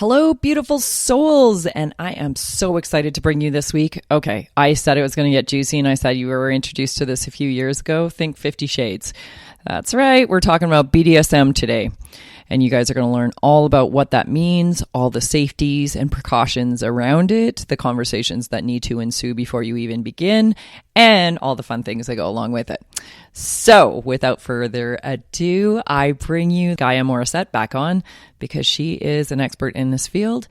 Hello, beautiful souls. And I am so excited to bring you this week. Okay, I said it was going to get juicy, and I said you were introduced to this a few years ago. Think 50 Shades. That's right. We're talking about BDSM today. And you guys are going to learn all about what that means, all the safeties and precautions around it, the conversations that need to ensue before you even begin, and all the fun things that go along with it. So without further ado, I bring you Gaia Morrissette back on because she is an expert in this field.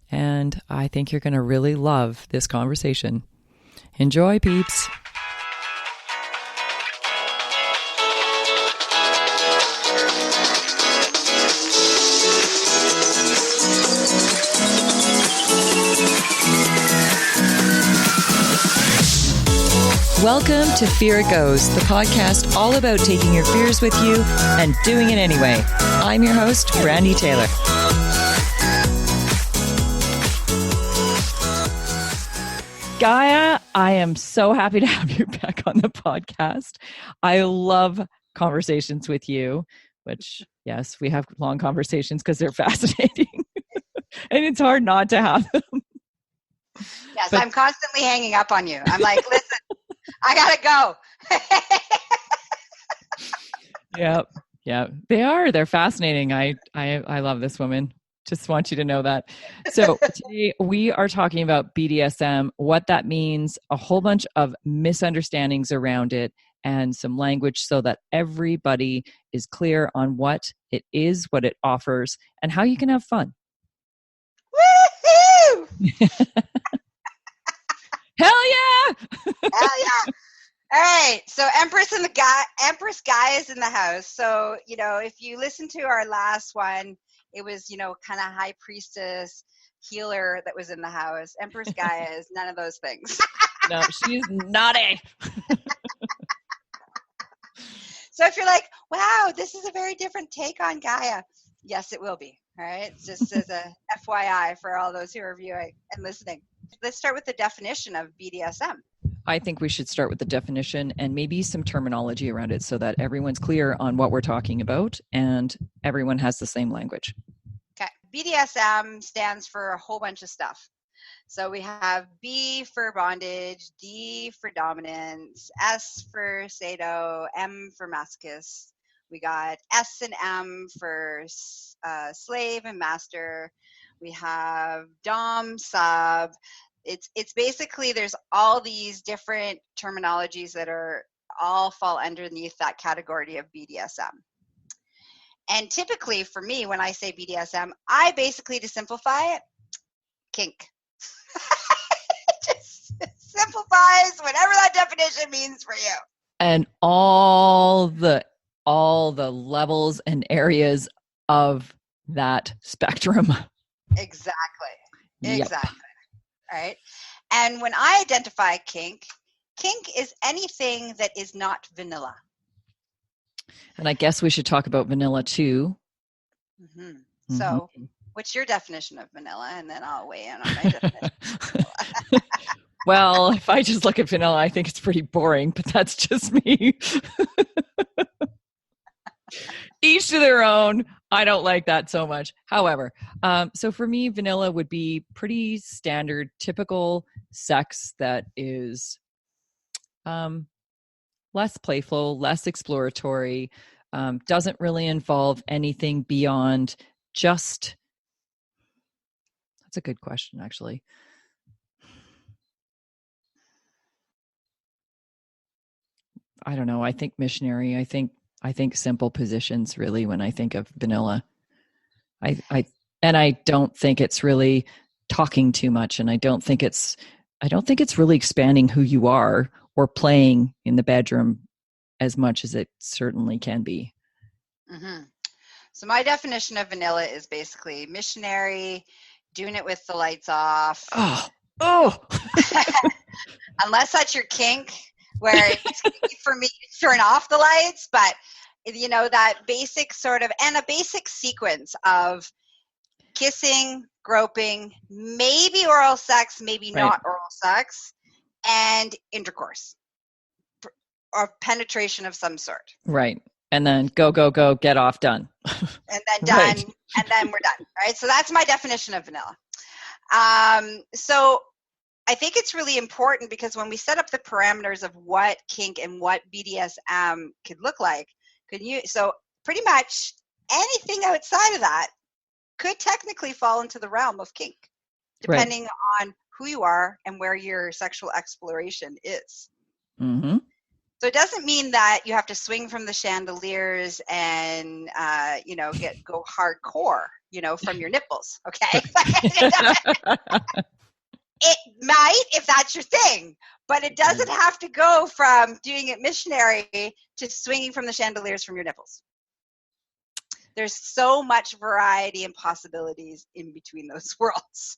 And I think you're going to really love this conversation. Enjoy, peeps. Welcome to Fear It Goes, the podcast all about taking your fears with you and doing it anyway. I'm your host, Brandy Taylor. Gaia, I am so happy to have you back on the podcast. I love conversations with you, which, yes, we have long conversations because they're fascinating. And it's hard not to have them. Yes, but I'm constantly hanging up on you. I'm like, listen, I gotta go. Yeah, they are. They're fascinating. I love this woman. Just want you to know that. So today we are talking about BDSM, what that means, a whole bunch of misunderstandings around it, and some language so that everybody is clear on what it is, what it offers, and how you can have fun. Woohoo! Hell yeah! Hell yeah! All right, so Empress Gaia is in the house. So, if you listen to our last one, it was, kind of high priestess healer that was in the house. Empress Gaia is none of those things. No, she's naughty. So if you're like, wow, this is a very different take on Gaia. Yes, it will be. All right. Just as a FYI for all those who are viewing and listening. Let's start with the definition of BDSM. I think we should start with the definition and maybe some terminology around it so that everyone's clear on what we're talking about and everyone has the same language. Okay. BDSM stands for a whole bunch of stuff. So we have B for bondage, D for dominance, S for sado, M for masochist. We got S and M for slave and master. We have dom, sub. It's basically there's all these different terminologies that are all fall underneath that category of BDSM. And typically for me, when I say BDSM, I basically, to simplify it, kink. It just simplifies whatever that definition means for you. And all the levels and areas of that spectrum. Exactly. Yep. Exactly. All right. And when I identify kink is anything that is not vanilla. And I guess we should talk about vanilla too. Mm-hmm. Mm-hmm. So what's your definition of vanilla? And then I'll weigh in on my definition of vanilla. Well, if I just look at vanilla, I think it's pretty boring, but that's just me. Each to their own. I don't like that so much. However, so for me, vanilla would be pretty standard, typical sex that is less playful, less exploratory, doesn't really involve anything beyond just... That's a good question, actually. I don't know. I think missionary. I think simple positions really when I think of vanilla. I don't think it's really talking too much, and I don't think it's really expanding who you are or playing in the bedroom as much as it certainly can be. Mm-hmm. So my definition of vanilla is basically missionary, doing it with the lights off. Oh. Unless that's your kink, where it's for me to turn off the lights, but that basic sort of, and a basic sequence of kissing, groping, maybe oral sex, maybe right. Not oral sex, and intercourse or penetration of some sort. Right. And then go, go, go, get off, done. And then done, Right. and then we're done. Right. So that's my definition of vanilla. So I think it's really important because when we set up the parameters of what kink and what BDSM could look like, so pretty much anything outside of that could technically fall into the realm of kink, depending on who you are and where your sexual exploration is. Mm-hmm. So it doesn't mean that you have to swing from the chandeliers and, go hardcore, from your nipples. Okay. It might, if that's your thing, but it doesn't have to go from doing it missionary to swinging from the chandeliers from your nipples. There's so much variety and possibilities in between those worlds.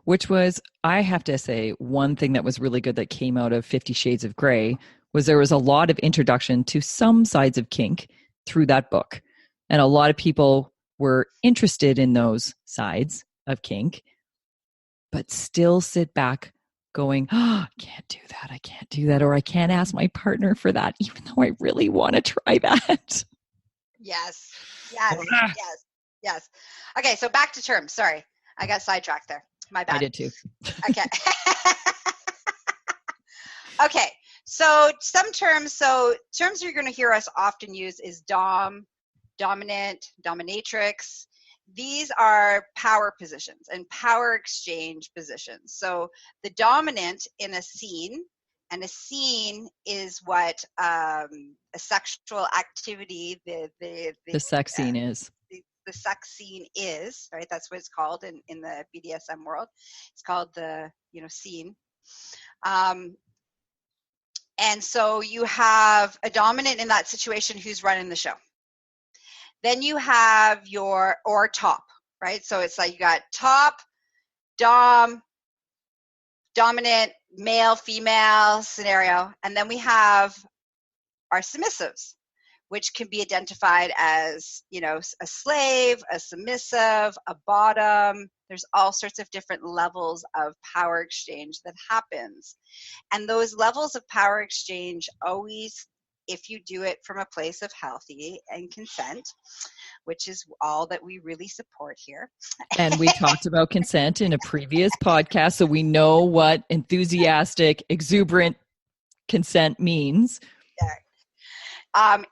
Which was, I have to say, one thing that was really good that came out of 50 Shades of Grey was there was a lot of introduction to some sides of kink through that book. And a lot of people were interested in those sides of kink, but still sit back going, oh, I can't do that. I can't do that. Or I can't ask my partner for that, even though I really want to try that. Yes. Okay, so back to terms. Sorry, I got sidetracked there. My bad. I did too. Okay. Okay, so some terms. So terms you're going to hear us often use is dom, dominant, dominatrix. These are power positions and power exchange positions. So the dominant in a scene, and a scene is what a sexual activity, The sex scene is. The sex scene is, right? That's what it's called in the BDSM world. It's called the, scene. And so you have a dominant in that situation who's running the show. Then you have or top, right? So it's like you got top, dom, dominant, male, female scenario. And then we have our submissives, which can be identified as, a slave, a submissive, a bottom. There's all sorts of different levels of power exchange that happens. And those levels of power exchange always, if you do it from a place of healthy and consent, which is all that we really support here. And we talked about consent in a previous podcast, so we know what enthusiastic, exuberant consent means.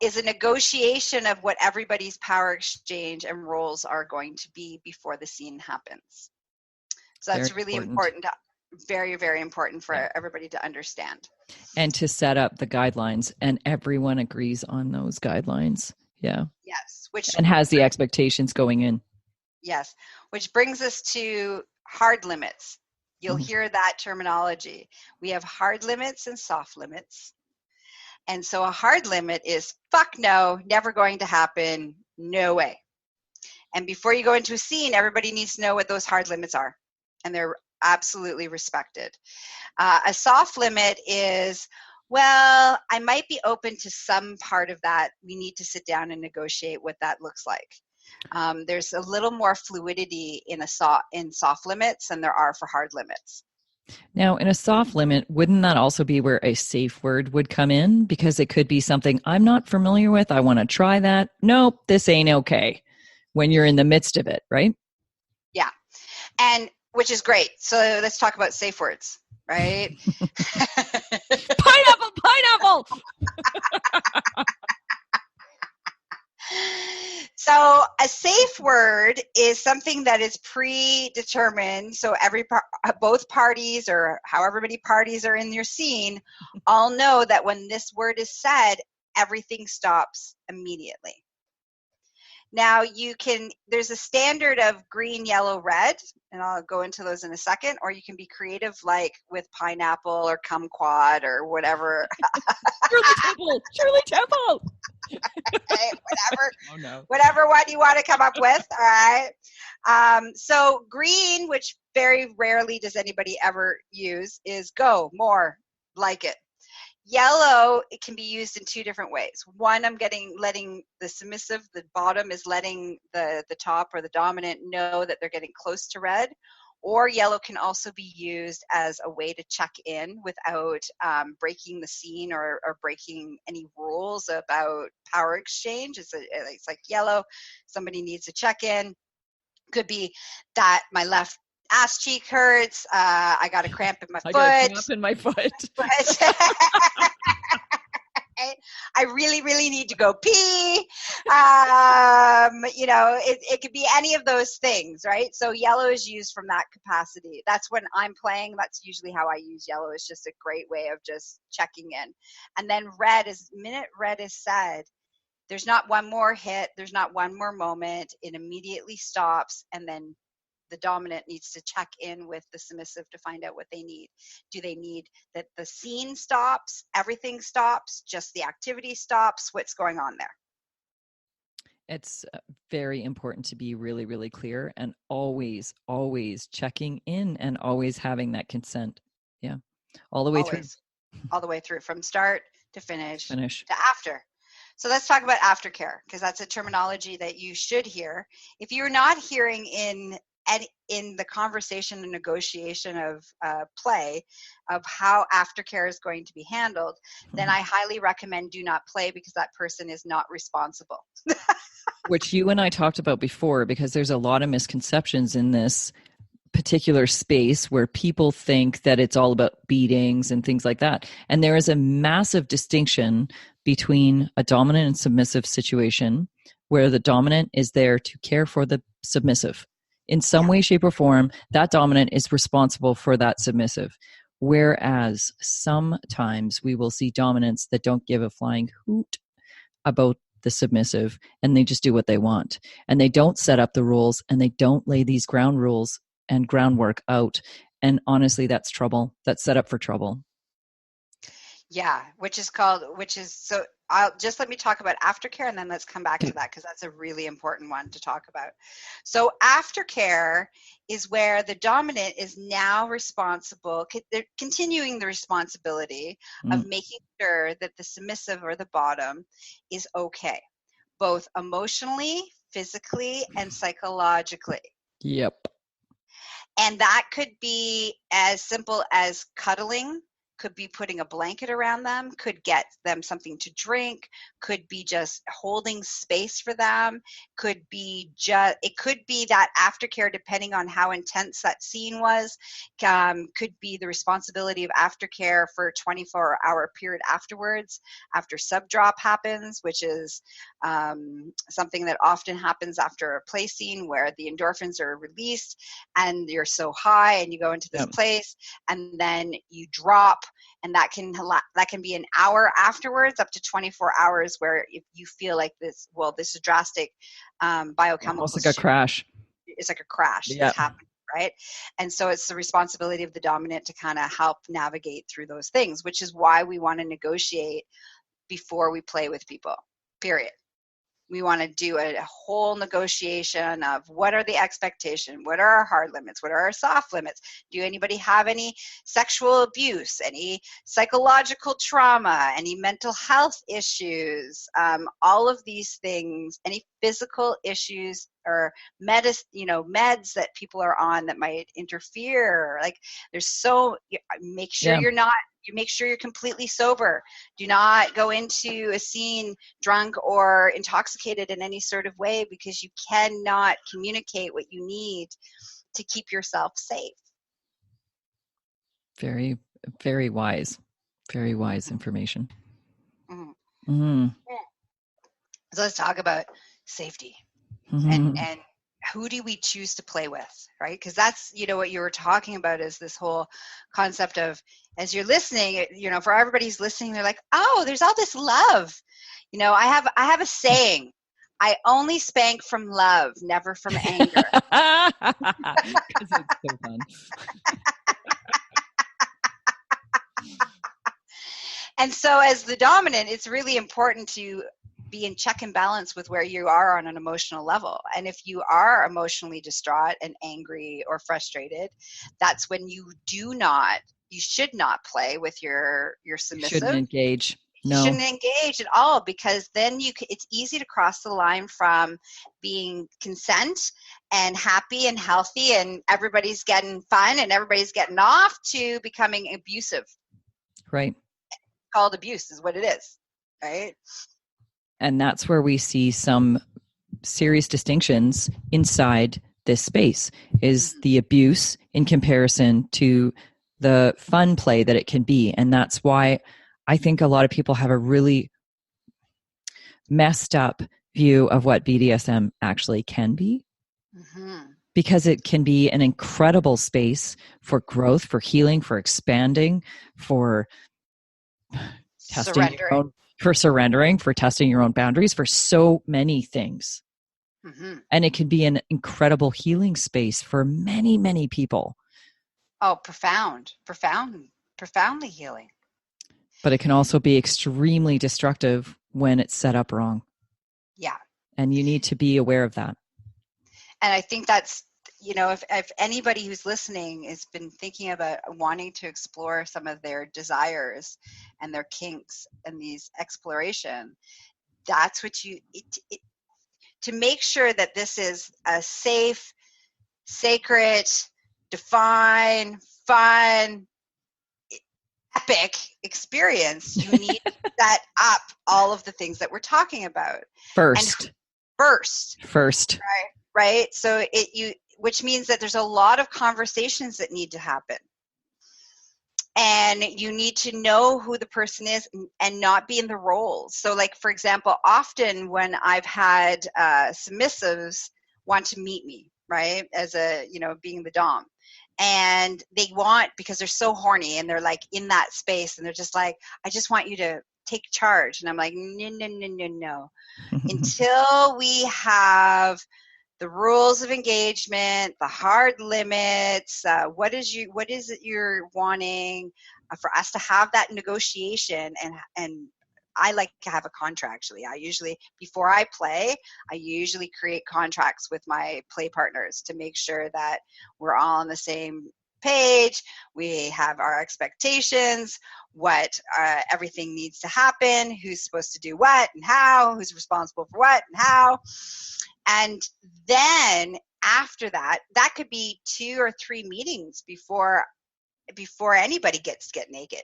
Is a negotiation of what everybody's power exchange and roles are going to be before the scene happens. So that's Very really important, very, very important for everybody to understand. And to set up the guidelines, and everyone agrees on those guidelines. Yeah. Yes. And has the expectations going in. Yes. Which brings us to hard limits. You'll hear that terminology. We have hard limits and soft limits. And so a hard limit is fuck no, never going to happen, no way. And before you go into a scene, everybody needs to know what those hard limits are. And they're absolutely respected. A soft limit is, well, I might be open to some part of that. We need to sit down and negotiate what that looks like. There's a little more fluidity in soft limits than there are for hard limits. Now, in a soft limit, wouldn't that also be where a safe word would come in? Because it could be something I'm not familiar with. I want to try that. Nope, this ain't okay. When you're in the midst of it, right? Yeah. And which is great. So let's talk about safe words, right? Pineapple! So a safe word is something that is predetermined. So both parties, or however many parties are in your scene, all know that when this word is said, everything stops immediately. Now there's a standard of green, yellow, red, and I'll go into those in a second, or you can be creative like with pineapple or kumquat or whatever. Shirley Temple. Okay, whatever. Oh, no. Whatever one you want to come up with, all right? So green, which very rarely does anybody ever use, is go, more, like it. Yellow, it can be used in two different ways. One, letting the submissive, the bottom is letting the top or the dominant know that they're getting close to red. Or yellow can also be used as a way to check in without breaking the scene or breaking any rules about power exchange. It's like yellow, somebody needs to check in. Could be that my left ass cheek hurts. I got a cramp in my foot. I got a cramp in my foot. I really, really need to go pee. It could be any of those things, right? So yellow is used from that capacity. That's when I'm playing. That's usually how I use yellow. It's just a great way of just checking in. And then red is, minute red is said, there's not one more hit. There's not one more moment. It immediately stops. And then the dominant needs to check in with the submissive to find out what they need. Do they need that the scene stops, everything stops, just the activity stops? What's going on there? It's very important to be really, really clear and always, always checking in and always having that consent. Yeah. All the way through. All the way through, from start to finish to after. So let's talk about aftercare, because that's a terminology that you should hear. If you're not hearing in the conversation and negotiation of play of how aftercare is going to be handled, then I highly recommend do not play, because that person is not responsible. Which you and I talked about before, because there's a lot of misconceptions in this particular space where people think that it's all about beatings and things like that. And there is a massive distinction between a dominant and submissive situation where the dominant is there to care for the submissive. In some way, shape, or form, that dominant is responsible for that submissive. Whereas sometimes we will see dominants that don't give a flying hoot about the submissive, and they just do what they want. And they don't set up the rules, and they don't lay these ground rules and groundwork out. And honestly, that's trouble. That's set up for trouble. Yeah, so let me talk about aftercare, and then let's come back to that, because that's a really important one to talk about. So aftercare is where the dominant is now responsible, they're continuing the responsibility of making sure that the submissive or the bottom is okay, both emotionally, physically, and psychologically. Yep. And that could be as simple as cuddling, could be putting a blanket around them, could get them something to drink, could be just holding space for them, it could be that aftercare, depending on how intense that scene was, could be the responsibility of aftercare for a 24-hour period afterwards, after sub-drop happens, which is something that often happens after a play scene where the endorphins are released and you're so high and you go into this place and then you drop, and that can be an hour afterwards, up to 24 hours, where if you feel like this is drastic biochemical. Almost like a crash. It's like a crash that's happening, right? And so it's the responsibility of the dominant to kind of help navigate through those things, which is why we want to negotiate before we play with people, period. We want to do a whole negotiation of what are the expectations, what are our hard limits, what are our soft limits, do anybody have any sexual abuse, any psychological trauma, any mental health issues, all of these things, any physical issues or meds that people are on that might interfere. Like make sure make sure you're completely sober. Do not go into a scene drunk or intoxicated in any sort of way, because you cannot communicate what you need to keep yourself safe. Very, very wise. Very wise information. Mm-hmm. Mm-hmm. So let's talk about safety and who do we choose to play with, right? Because that's, what you were talking about is this whole concept of, as you're listening, for everybody who's listening, they're like, oh, there's all this love. I have a saying, I only spank from love, never from anger. Because it's so fun. And so as the dominant, it's really important to be in check and balance with where you are on an emotional level. And if you are emotionally distraught and angry or frustrated, that's when you should not play with your submissive. You shouldn't engage. No. You shouldn't engage at all, because then it's easy to cross the line from being consent and happy and healthy and everybody's getting fun and everybody's getting off, to becoming abusive. Right. Called abuse is what it is, right? And that's where we see some serious distinctions inside this space, is the abuse in comparison to the fun play that it can be. And that's why I think a lot of people have a really messed up view of what BDSM actually can be. Because it can be an incredible space for growth, for healing, for expanding, for testing your own, for surrendering, for testing your own boundaries, for so many things. And it can be an incredible healing space for many, many people. Oh, profoundly healing. But it can also be extremely destructive when it's set up wrong. Yeah. And you need to be aware of that. And I think that's, you know, if anybody who's listening has been thinking about wanting to explore some of their desires and their kinks and these exploration, that's what to make sure that this is a safe, sacred, defined, fun, epic experience, you need to set up all of the things that we're talking about. First. Right? So which means that there's a lot of conversations that need to happen. And you need to know who the person is and not be in the roles. So like, for example, often when I've had submissives want to meet me, right, as a, you know, being the dom, and they want, because they're so horny and they're like in that space and they're just like, I just want you to take charge. And I'm like, no. Until we have the rules of engagement, the hard limits, what is it you're wanting, for us to have that negotiation. And I like to have a contract, actually. I usually, before I play, I usually create contracts with my play partners to make sure that we're all on the same page. We have our expectations, what everything needs to happen, who's supposed to do what and how, who's responsible for what and how. And then after that could be 2 or 3 meetings before anybody gets to get naked.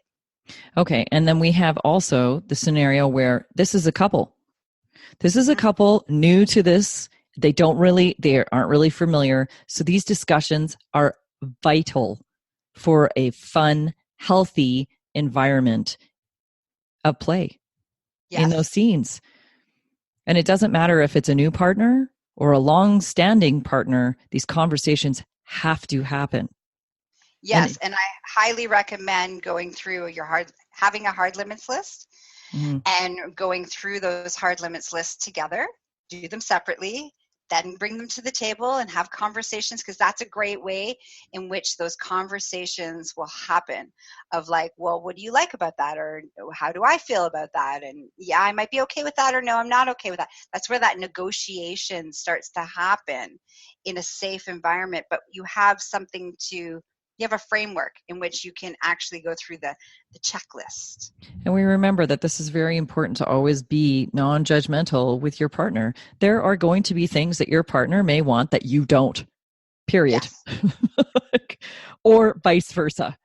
Okay. And then we have also the scenario where this is a couple. This is a couple new to this. They aren't really familiar. So these discussions are vital for a fun, healthy environment of play in those scenes. And it doesn't matter if it's a new partner or a long-standing partner, these conversations have to happen. Yes, and I highly recommend going through having a hard limits list and going through those hard limits lists together, do them separately, then bring them to the table and have conversations, because that's a great way in which those conversations will happen of like, well, what do you like about that? Or how do I feel about that? And yeah, I might be okay with that, or no, I'm not okay with that. That's where that negotiation starts to happen in a safe environment, but you have you have a framework in which you can actually go through the checklist. And we remember that this is very important to always be non-judgmental with your partner. There are going to be things that your partner may want that you don't, period. Yes. Or vice versa.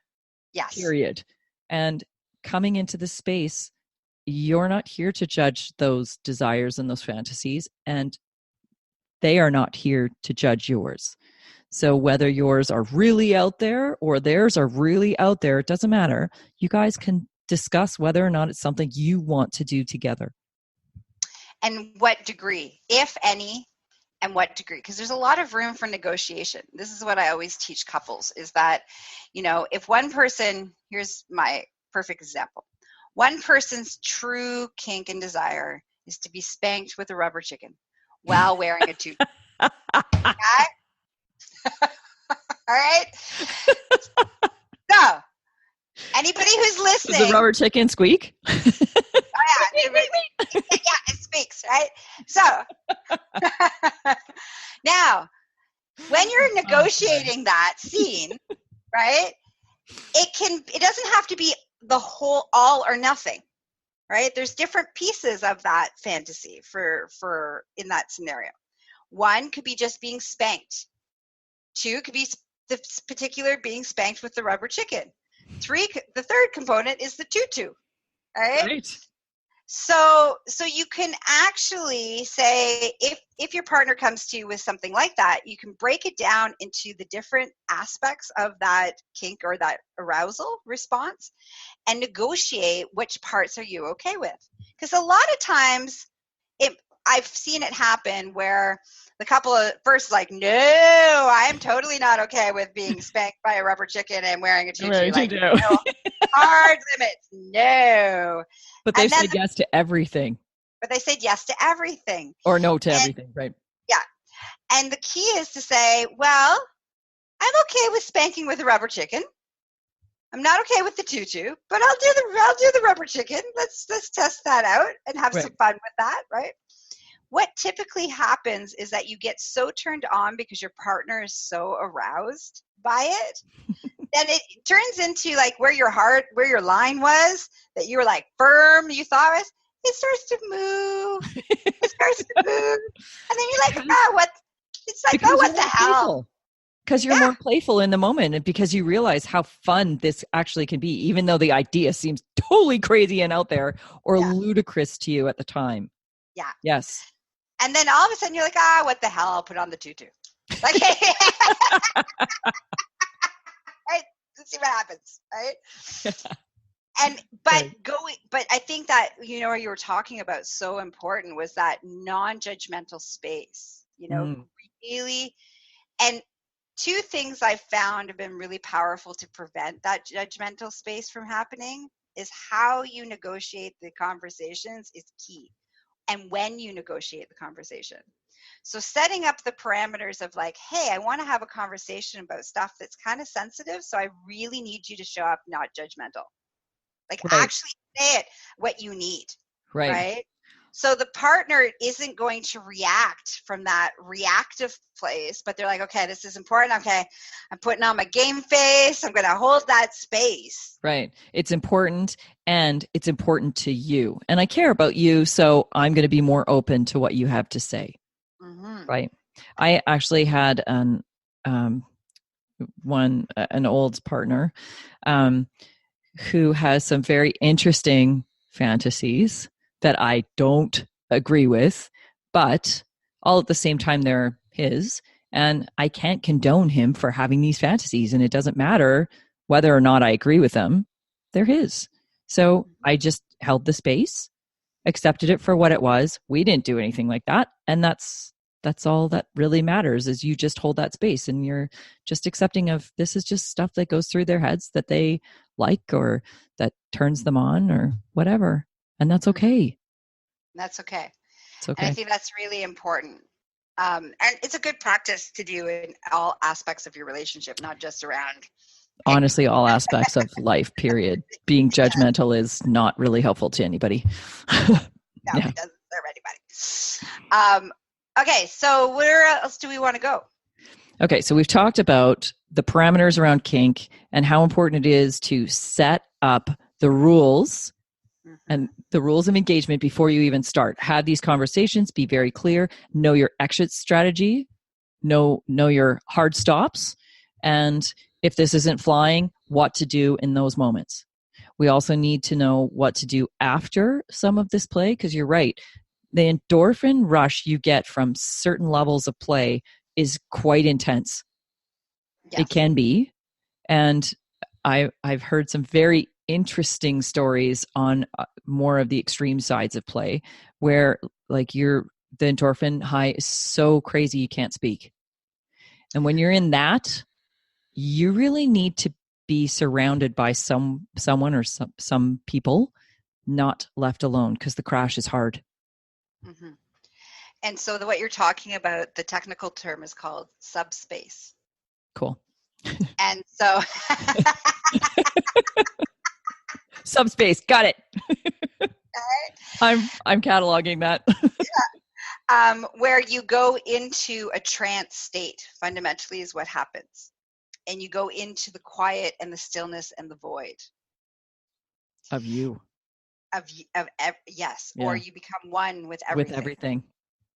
Yes. Period. And coming into the space, you're not here to judge those desires and those fantasies, and they are not here to judge yours. So whether yours are really out there or theirs are really out there, it doesn't matter. You guys can discuss whether or not it's something you want to do together. And what degree, if any, and what degree? Because there's a lot of room for negotiation. This is what I always teach couples, is that, you know, if one person, here's my perfect example. One person's true kink and desire is to be spanked with a rubber chicken while wearing a tutu. Okay? All right. So, anybody who's listening, does the rubber chicken squeak? Oh yeah, it speaks, right? So now, when you're negotiating that scene, right? It doesn't have to be the whole, all or nothing, right? There's different pieces of that fantasy for in that scenario. One could be just being spanked. Two could be this particular being spanked with the rubber chicken. Three, the third component is the tutu. All right. Right. So you can actually say, if your partner comes to you with something like that, you can break it down into the different aspects of that kink or that arousal response and negotiate which parts are you okay with. Because a lot of times I've seen it happen where the couple of first like, no, I'm totally not okay with being spanked by a rubber chicken and wearing a tutu. Like, no, hard limits, no. But they said yes to everything. But they said yes to everything. Or no to everything, right? Yeah. And the key is to say, well, I'm okay with spanking with a rubber chicken. I'm not okay with the tutu, but I'll do the rubber chicken. Let's test that out and have some fun with that, right? What typically happens is that you get so turned on because your partner is so aroused by it, then it turns into like where your line was, that you were like firm, you thought was, it starts to move. And then you're like, what? It's like, because what the hell? Because you're more playful in the moment, and because you realize how fun this actually can be, even though the idea seems totally crazy and out there or ludicrous to you at the time. Yeah. Yes. And then all of a sudden you're like, what the hell? I'll put on the tutu. Like, right? Let's see what happens, right? But I think that, what you were talking about so important was that non-judgmental space, really. And two things I've found have been really powerful to prevent that judgmental space from happening is how you negotiate the conversations is key. And when you negotiate the conversation. So setting up the parameters of like, hey, I want to have a conversation about stuff that's kind of sensitive. So I really need you to show up not judgmental. Like actually say it, what you need. Right? So the partner isn't going to react from that reactive place, but they're like, okay, this is important. Okay, I'm putting on my game face. I'm going to hold that space. Right. It's important, and it's important to you. And I care about you, so I'm going to be more open to what you have to say. Mm-hmm. Right. I actually had an old partner who has some very interesting fantasies that I don't agree with, but all at the same time, they're his, and I can't condone him for having these fantasies, and it doesn't matter whether or not I agree with them. They're his. So I just held the space, accepted it for what it was. We didn't do anything like that, and that's all that really matters, is you just hold that space and you're just accepting of this is just stuff that goes through their heads that they like or that turns them on or whatever. And that's okay. That's okay. It's okay. And I think that's really important. And it's a good practice to do in all aspects of your relationship, not just around. Honestly, all aspects of life, period. Being judgmental is not really helpful to anybody. No, it doesn't serve anybody. Okay, so where else do we want to go? Okay, so we've talked about the parameters around kink and how important it is to set up the rules and the rules of engagement before you even start. Have these conversations, be very clear, know your exit strategy, know your hard stops, and if this isn't flying, what to do in those moments. We also need to know what to do after some of this play, because you're right. The endorphin rush you get from certain levels of play is quite intense. Yes. It can be. And I've heard some very interesting stories on more of the extreme sides of play where like the endorphin high is so crazy you can't speak. And when you're in that, you really need to be surrounded by someone or some people, not left alone, because the crash is hard. Mm-hmm. And so what you're talking about, the technical term is called subspace. Cool. And so subspace, got it. I'm cataloging that. Yeah. Where you go into a trance state, fundamentally, is what happens. And you go into the quiet and the stillness and the void. Of you. Yes. Yeah. Or you become one with everything. With everything.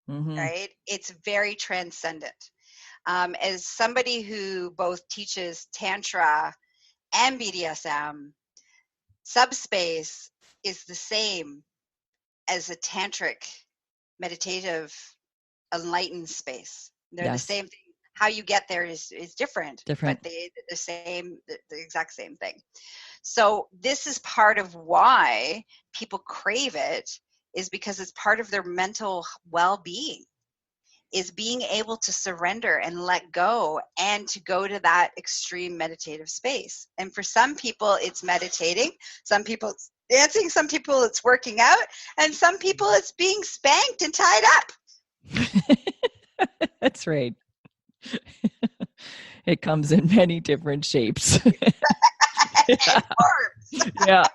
Mm-hmm. right? It's very transcendent. As somebody who both teaches Tantra and BDSM, subspace is the same as a tantric meditative enlightened space. They're the Yes. same thing. How you get there is different, but Different. they're the exact same thing. So this is part of why people crave it, is because it's part of their mental well-being, is being able to surrender and let go and to go to that extreme meditative space. And for some people it's meditating, some people it's dancing, some people it's working out, and some people it's being spanked and tied up. That's right. It comes in many different shapes. And forms. Yeah.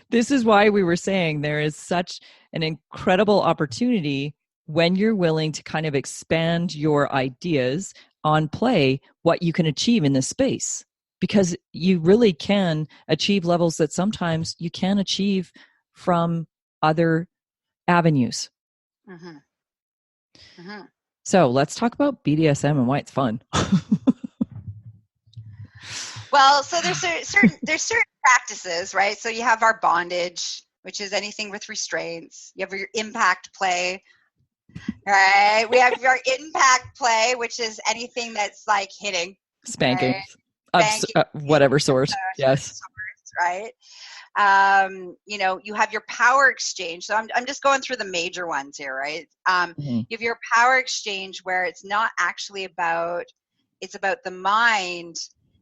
This is why we were saying there is such an incredible opportunity when you're willing to kind of expand your ideas on play, what you can achieve in this space. Because you really can achieve levels that sometimes you can't achieve from other avenues. Mm-hmm. Mm-hmm. So let's talk about BDSM and why it's fun. Well, so there's certain practices, right? So you have our bondage, which is anything with restraints. You have your impact play, right? We have your impact play, which is anything that's like hitting, Spanking right? of Spanking, whatever sort. Yes. right? You have your power exchange. So I'm just going through the major ones here, right? Mm-hmm. You have your power exchange where it's not actually about, it's about the mind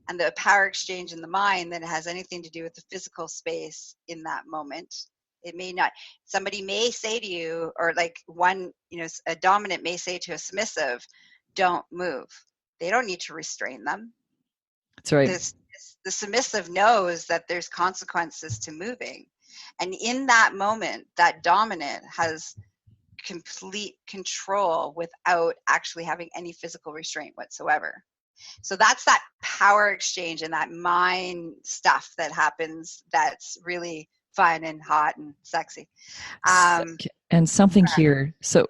and the power exchange in the mind that has anything to do with the physical space in that moment. It may not, somebody may say to you, or like one, a dominant may say to a submissive, don't move. They don't need to restrain them. That's right. The submissive knows that there's consequences to moving. And in that moment, that dominant has complete control without actually having any physical restraint whatsoever. So that's that power exchange and that mind stuff that happens that's really fun and hot and sexy. And something here. So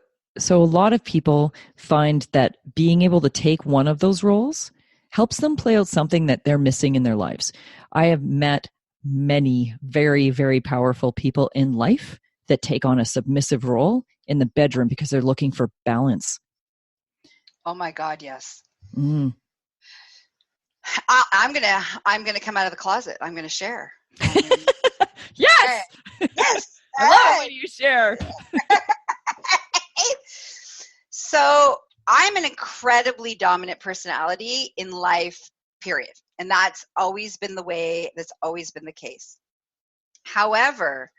a lot of people find that being able to take one of those roles helps them play out something that they're missing in their lives. I have met many very, very powerful people in life that take on a submissive role in the bedroom because they're looking for balance. Oh my God, yes. Mm. I'm gonna come out of the closet. I'm gonna share. Yes. Yes. I love it when you share. So I'm an incredibly dominant personality in life, period. And that's always been the way, that's always been the case. However,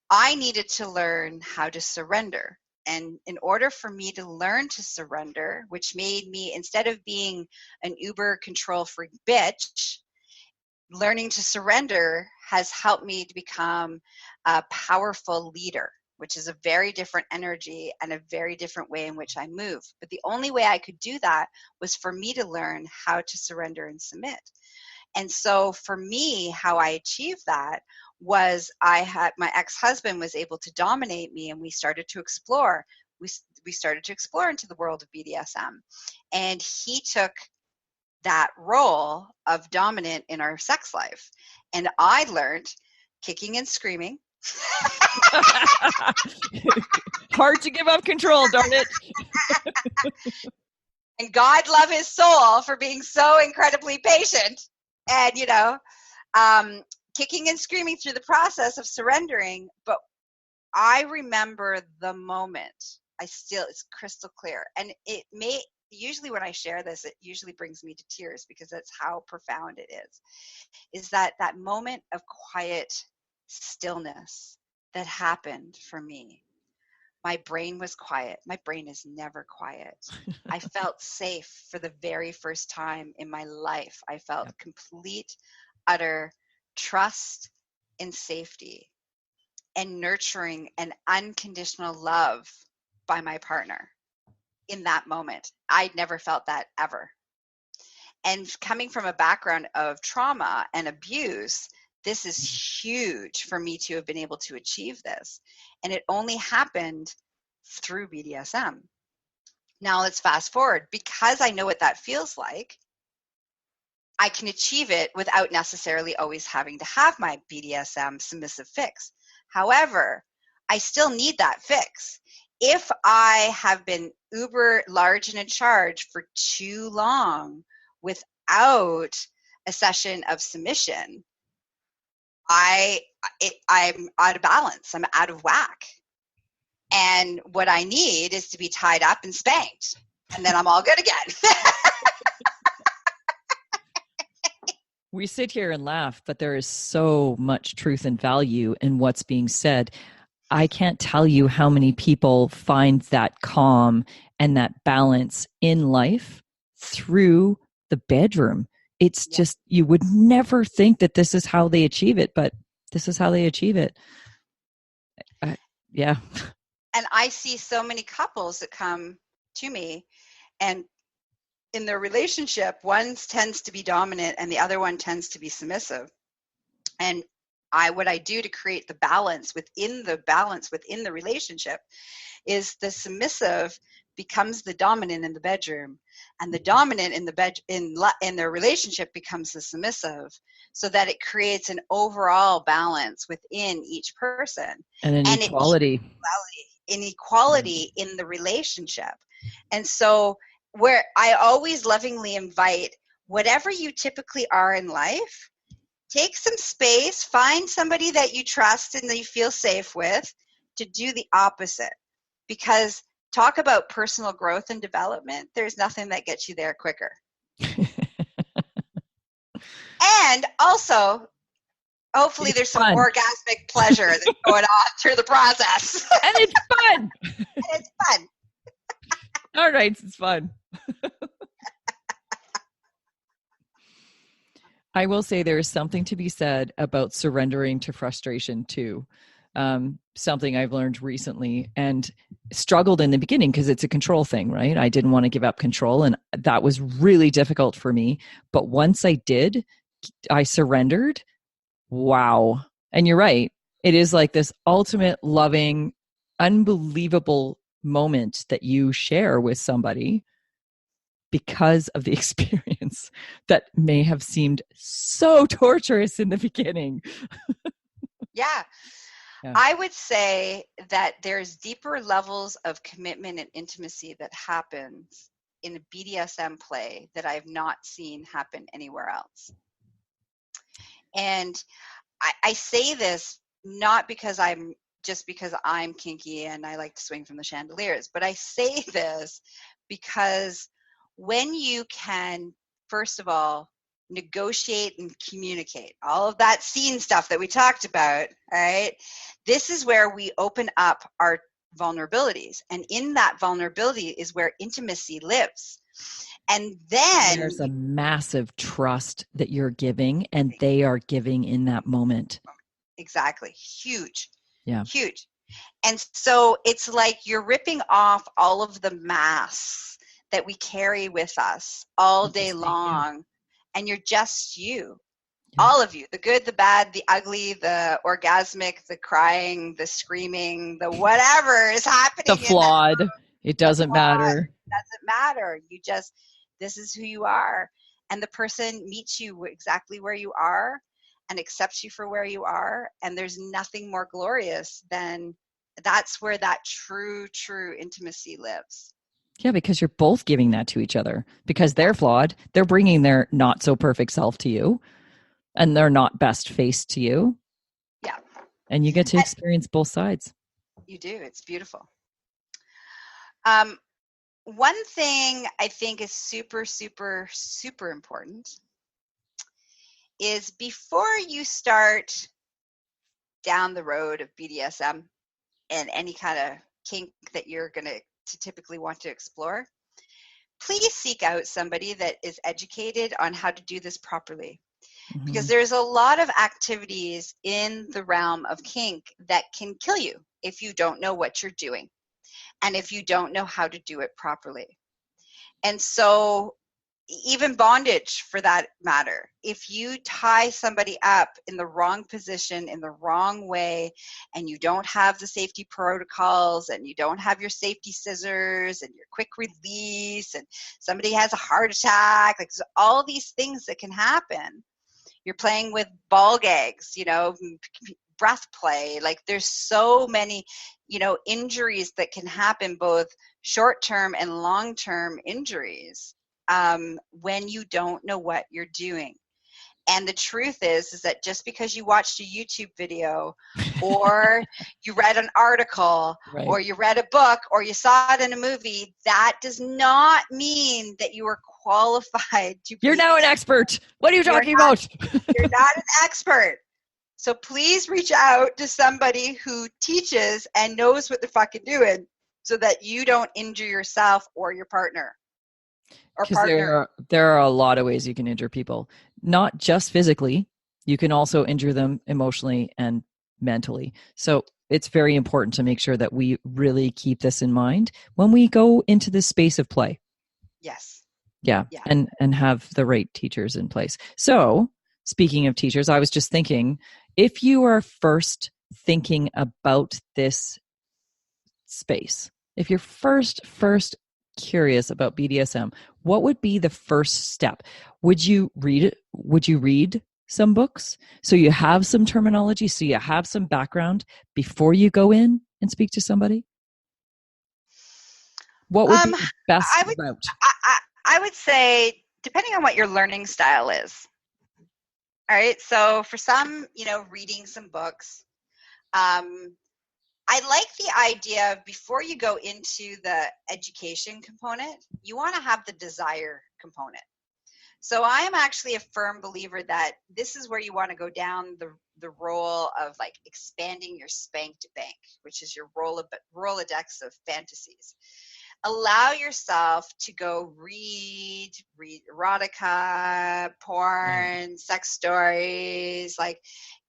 I needed to learn how to surrender. And in order for me to learn to surrender, which made me, instead of being an uber control freak bitch, learning to surrender has helped me to become a powerful leader, which is a very different energy and a very different way in which I move. But the only way I could do that was for me to learn how to surrender and submit. And so for me, how I achieved that was my ex-husband was able to dominate me, and we started to explore. We started to explore into the world of BDSM. And he took that role of dominant in our sex life. And I learned kicking and screaming. Hard to give up control, darn it. And God love his soul for being so incredibly patient. And, kicking and screaming through the process of surrendering. But I remember the moment. It's crystal clear. And usually when I share this, it usually brings me to tears because that's how profound it is that moment of quiet stillness that happened for me. My brain was quiet. My brain is never quiet. I felt safe for the very first time in my life. I felt complete, utter trust and safety and nurturing and unconditional love by my partner in that moment. I'd never felt that ever. And coming from a background of trauma and abuse, this is huge for me to have been able to achieve this. And it only happened through BDSM. Now let's fast forward. Because I know what that feels like, I can achieve it without necessarily always having to have my BDSM submissive fix. However, I still need that fix. If I have been uber large and in charge for too long without a session of submission, I'm out of balance. I'm out of whack. And what I need is to be tied up and spanked. And then I'm all good again. We sit here and laugh, but there is so much truth and value in what's being said. I can't tell you how many people find that calm and that balance in life through the bedroom. It's just, you would never think that this is how they achieve it, but this is how they achieve it. Yeah. And I see so many couples that come to me, and in their relationship, one tends to be dominant and the other one tends to be submissive. And what I do to create the balance within the relationship is the submissive becomes the dominant in the bedroom, and the dominant in their relationship becomes the submissive, so that it creates an overall balance within each person and an equality in the relationship. And so, where I always lovingly invite, whatever you typically are in life, take some space, find somebody that you trust and that you feel safe with to do the opposite. Because talk about personal growth and development, there's nothing that gets you there quicker. And also, hopefully there's some orgasmic pleasure that's going on through the process. And it's fun. And it's fun. All right, it's fun. I will say there is something to be said about surrendering to frustration too. Something I've learned recently and struggled in the beginning because it's a control thing, right? I didn't want to give up control, and that was really difficult for me. But once I did, I surrendered. Wow. And you're right. It is like this ultimate loving, unbelievable moment that you share with somebody because of the experience that may have seemed so torturous in the beginning. Yeah. I would say that there's deeper levels of commitment and intimacy that happens in a BDSM play that I've not seen happen anywhere else. And I say this not because because I'm kinky and I like to swing from the chandeliers, but I say this because when you can, first of all, negotiate and communicate, all of that scene stuff that we talked about, all right, this is where we open up our vulnerabilities. And in that vulnerability is where intimacy lives. And then there's a massive trust that you're giving and they are giving in that moment. Exactly. Huge. Yeah. Huge. And so it's like you're ripping off all of the masks that we carry with us all day long. And you're just you. Yeah. All of you, the good, the bad, the ugly, the orgasmic, the crying, the screaming, the whatever is happening. The flawed. It doesn't matter. It doesn't matter. This is who you are. And the person meets you exactly where you are and accepts you for where you are. And there's nothing more glorious than that's where that true intimacy lives. Yeah, because you're both giving that to each other. Because they're flawed. They're bringing their not so perfect self to you. And they're not best face to you. Yeah. And you get to experience both sides. You do. It's beautiful. One thing I think is super, super, super important is before you start down the road of BDSM and any kind of kink that you're going to typically want to explore, please seek out somebody that is educated on how to do this properly. Mm-hmm. Because there's a lot of activities in the realm of kink that can kill you if you don't know what you're doing and if you don't know how to do it properly. And so even bondage for that matter. If you tie somebody up in the wrong position, in the wrong way, and you don't have the safety protocols, and you don't have your safety scissors and your quick release, and somebody has a heart attack, like there's all these things that can happen. You're playing with ball gags, you know, breath play. Like there's so many, you know, injuries that can happen, both short-term and long-term injuries, when you don't know what you're doing. And the truth is that just because you watched a YouTube video or you read an article Right. or you read a book or you saw it in a movie, that does not mean that you are qualified to be. You're now an expert. What are you talking about? You're not an expert. So please reach out to somebody who teaches and knows what they're fucking doing so that you don't injure yourself or your partner. Because there are a lot of ways you can injure people, not just physically. You can also injure them emotionally and mentally. So it's very important to make sure that we really keep this in mind when we go into this space of play. Yes. Yeah. And have the right teachers in place. So speaking of teachers, I was just thinking, if you are first thinking about this space, if you're first curious about BDSM, what would be the first step? Would you read some books so you have some terminology, so you have some background before you go in and speak to somebody? What would be the best route? I would say, depending on what your learning style is. All right. So for some, you know, reading some books, I like the idea of, before you go into the education component, you want to have the desire component. So I am actually a firm believer that this is where you want to go down the role of like expanding your spanked bank, which is your Rolodex of fantasies. Allow yourself to go read erotica, porn, sex stories, like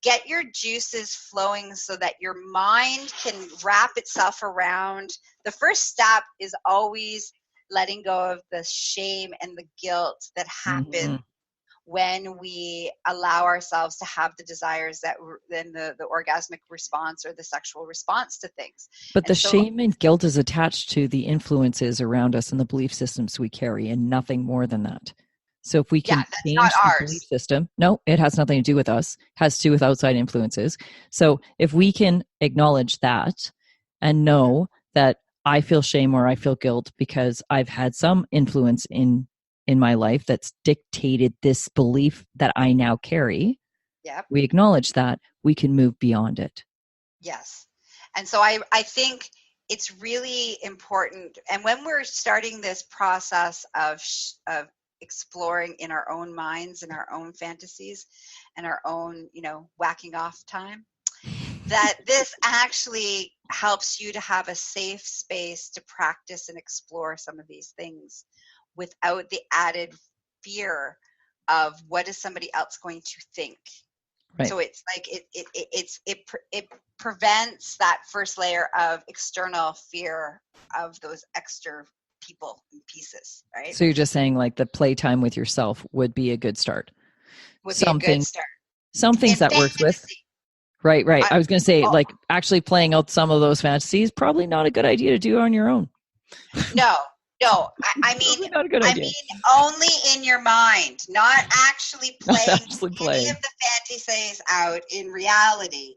get your juices flowing so that your mind can wrap itself around. The first step is always letting go of the shame and the guilt that happen when we allow ourselves to have the desires that then the orgasmic response or the sexual response to things. But the shame and guilt is attached to the influences around us and the belief systems we carry, and nothing more than that. So if we can change the belief system, no, it has nothing to do with us, it has to do with outside influences. So if we can acknowledge that and know that I feel shame or I feel guilt because I've had some influence in my life that's dictated this belief that I now carry, we acknowledge that, we can move beyond it. Yes. And so I think it's really important. And when we're starting this process of exploring in our own minds and our own fantasies and our own, you know, whacking off time, that this actually helps you to have a safe space to practice and explore some of these things without the added fear of what is somebody else going to think. Right. So it's like it prevents that first layer of external fear of those extra people and pieces, right? So you're just saying like the playtime with yourself would be a good start. Would be a good start. Some things that works with. Right. I was going to say, like, actually playing out some of those fantasies, probably not a good idea to do on your own. No. I mean, only in your mind, not actually playing any of the fantasies out in reality,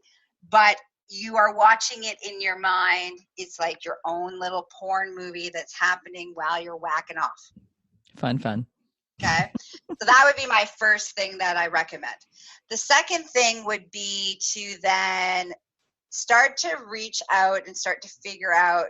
but you are watching it in your mind. It's like your own little porn movie that's happening while you're whacking off. Fun. Okay. So that would be my first thing that I recommend. The second thing would be to then start to reach out and start to figure out,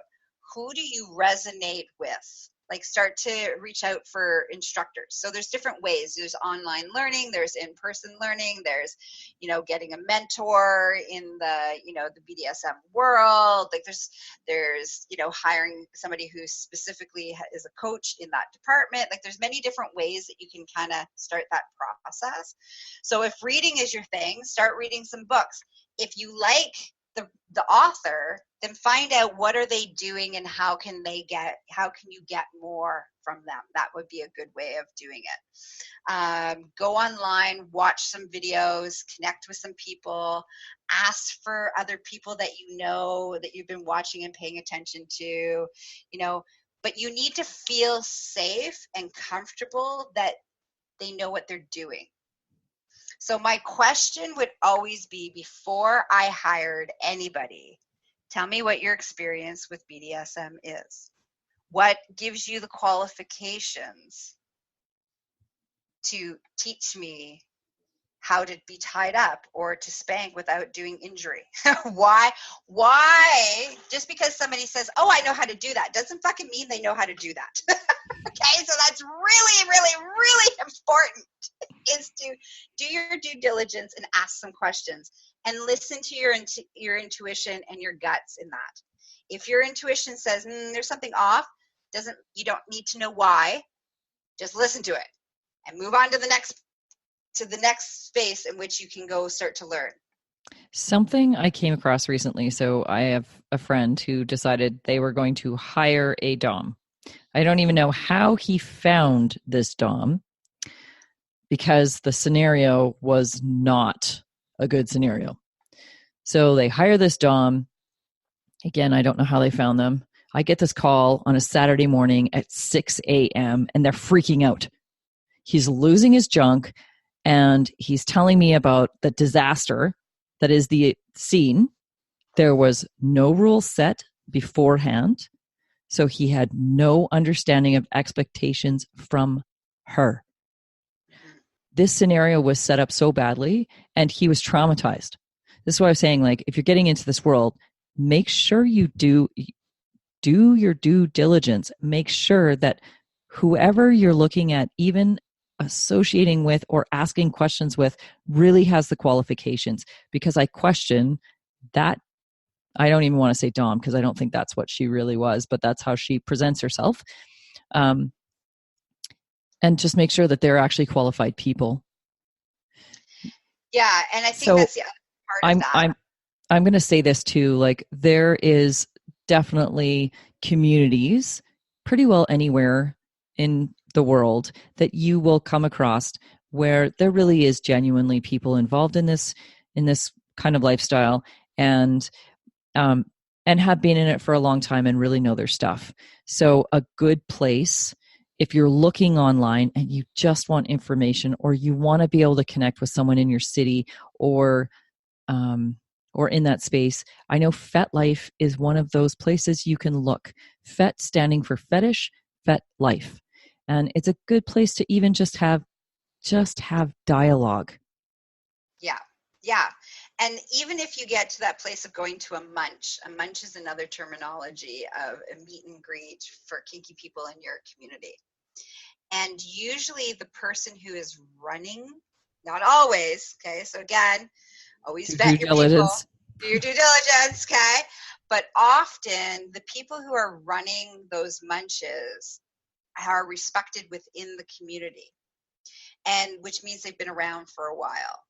who do you resonate with? Like, start to reach out for instructors. So there's different ways. There's online learning, there's in-person learning, there's, you know, getting a mentor in the, you know, the BDSM world. Like there's, you know, hiring somebody who specifically is a coach in that department. Like there's many different ways that you can kind of start that process. So if reading is your thing, start reading some books. If you like the author, then find out what are they doing and how can you get more from them. That would be a good way of doing it. Go online, watch some videos, connect with some people, ask for other people that you know that you've been watching and paying attention to, you know, but you need to feel safe and comfortable that they know what they're doing. So my question would always be, before I hired anybody, tell me what your experience with BDSM is. What gives you the qualifications to teach me how to be tied up or to spank without doing injury? Why, just because somebody says, oh, I know how to do that, doesn't fucking mean they know how to do that. Okay, so that's really, really, really important, is to do your due diligence and ask some questions and listen to your intuition and your guts in that. If your intuition says there's something off, you don't need to know why. Just listen to it and move on to the next space in which you can go start to learn. Something I came across recently. So I have a friend who decided they were going to hire a dom. I don't even know how he found this dom, because the scenario was not a good scenario. So they hire this dom. Again, I don't know how they found them. I get this call on a Saturday morning at 6 a.m. and they're freaking out. He's losing his junk and he's telling me about the disaster that is the scene. There was no rule set beforehand. So he had no understanding of expectations from her. This scenario was set up so badly and he was traumatized. This is what I was saying. Like, if you're getting into this world, make sure you do your due diligence. Make sure that whoever you're looking at, even associating with or asking questions with, really has the qualifications. Because I question that. I don't even want to say dom, because I don't think that's what she really was, but that's how she presents herself. And just make sure that they're actually qualified people. Yeah, and I think that's the other part of that. I'm going to say this too. Like, there is definitely communities pretty well anywhere in the world that you will come across where there really is genuinely people involved in this kind of lifestyle, and have been in it for a long time and really know their stuff. So a good place, if you're looking online and you just want information, or you want to be able to connect with someone in your city or in that space, I know FetLife is one of those places you can look. Fet standing for fetish, FetLife. And it's a good place to even just have dialogue. Yeah. And even if you get to that place of going to a munch is another terminology of a meet and greet for kinky people in your community. And usually the person who is running, not always, okay, so again, always vet your people, do your due diligence, okay, but often the people who are running those munches are respected within the community, and which means they've been around for a while.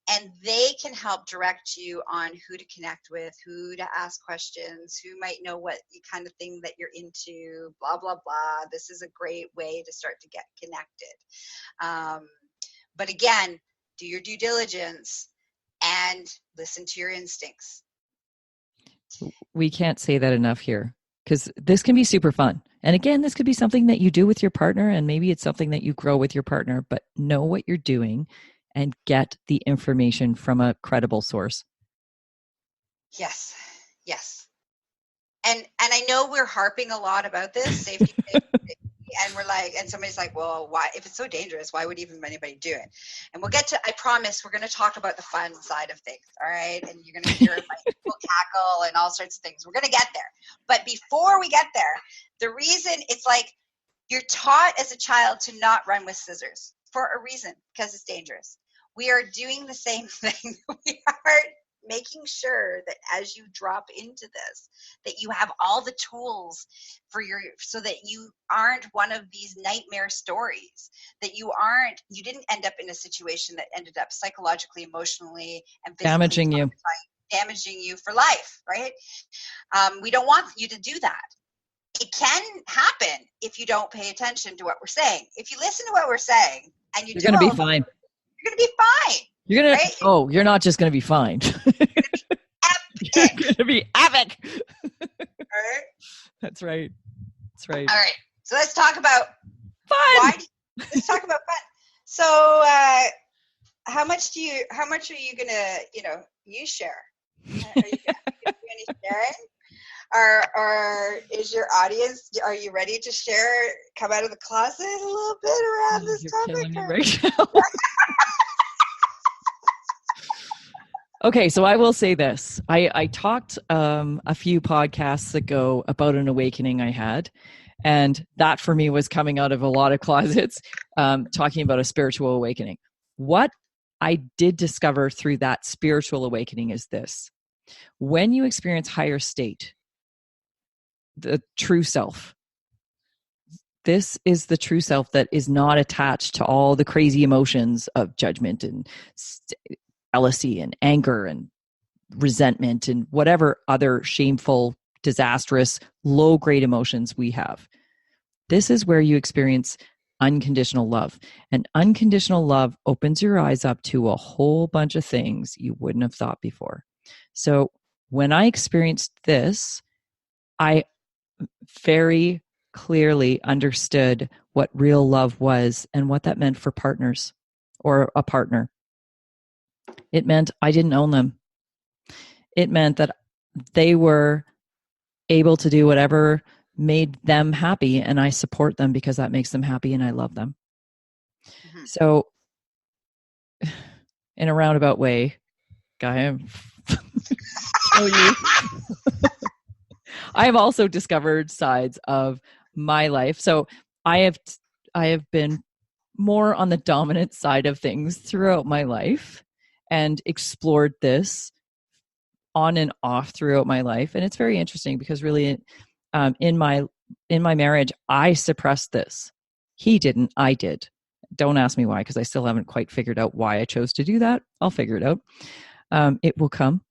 And they can help direct you on who to connect with, who to ask questions, who might know what kind of thing that you're into, blah, blah, blah. This is a great way to start to get connected. But again, do your due diligence and listen to your instincts. We can't say that enough here, because this can be super fun. And again, this could be something that you do with your partner, and maybe it's something that you grow with your partner, but know what you're doing and get the information from a credible source. Yes. And I know we're harping a lot about this, safety, and we're like, and somebody's like, well, why, if it's so dangerous, why would even anybody do it? And we'll get to, I promise, we're going to talk about the fun side of things, all right? And you're going to hear people cackle and all sorts of things. We're going to get there. But before we get there, the reason, it's like you're taught as a child to not run with scissors for a reason, because it's dangerous. We are doing the same thing. We are making sure that as you drop into this, that you have all the tools so that you aren't one of these nightmare stories, that you didn't end up in a situation that ended up psychologically, emotionally, and physically damaging you. damaging you for life, right? We don't want you to do that. It can happen if you don't pay attention to what we're saying. If you listen to what we're saying and you're going to be fine. You're going to be fine. You're going right? to, oh, you're not just going to be fine. You're going to be epic. All right. That's right. That's right. All right. So let's talk about fun. Let's talk about fun. So, how much are you going to, you share? Are you going to do any sharing? Or is your audience, are you ready to share, come out of the closet a little bit around this topic? Killing me right now. Okay, so I will say this. I talked a few podcasts ago about an awakening I had, and that for me was coming out of a lot of closets, talking about a spiritual awakening. What I did discover through that spiritual awakening is this. When you experience higher state, the true self, this is the true self that is not attached to all the crazy emotions of judgment and jealousy and anger and resentment and whatever other shameful, disastrous, low-grade emotions we have. This is where you experience unconditional love. And unconditional love opens your eyes up to a whole bunch of things you wouldn't have thought before. So when I experienced this, I very clearly understood what real love was and what that meant for partners or a partner. It meant I didn't own them. It meant that they were able to do whatever made them happy, and I support them because that makes them happy and I love them. Mm-hmm. So in a roundabout way, Gaia, tell you, I have also discovered sides of my life. So I have been more on the dominant side of things throughout my life and explored this on and off throughout my life. And it's very interesting because really in my marriage, I suppressed this. He didn't, I did. Don't ask me why, because I still haven't quite figured out why I chose to do that. I'll figure it out. It will come.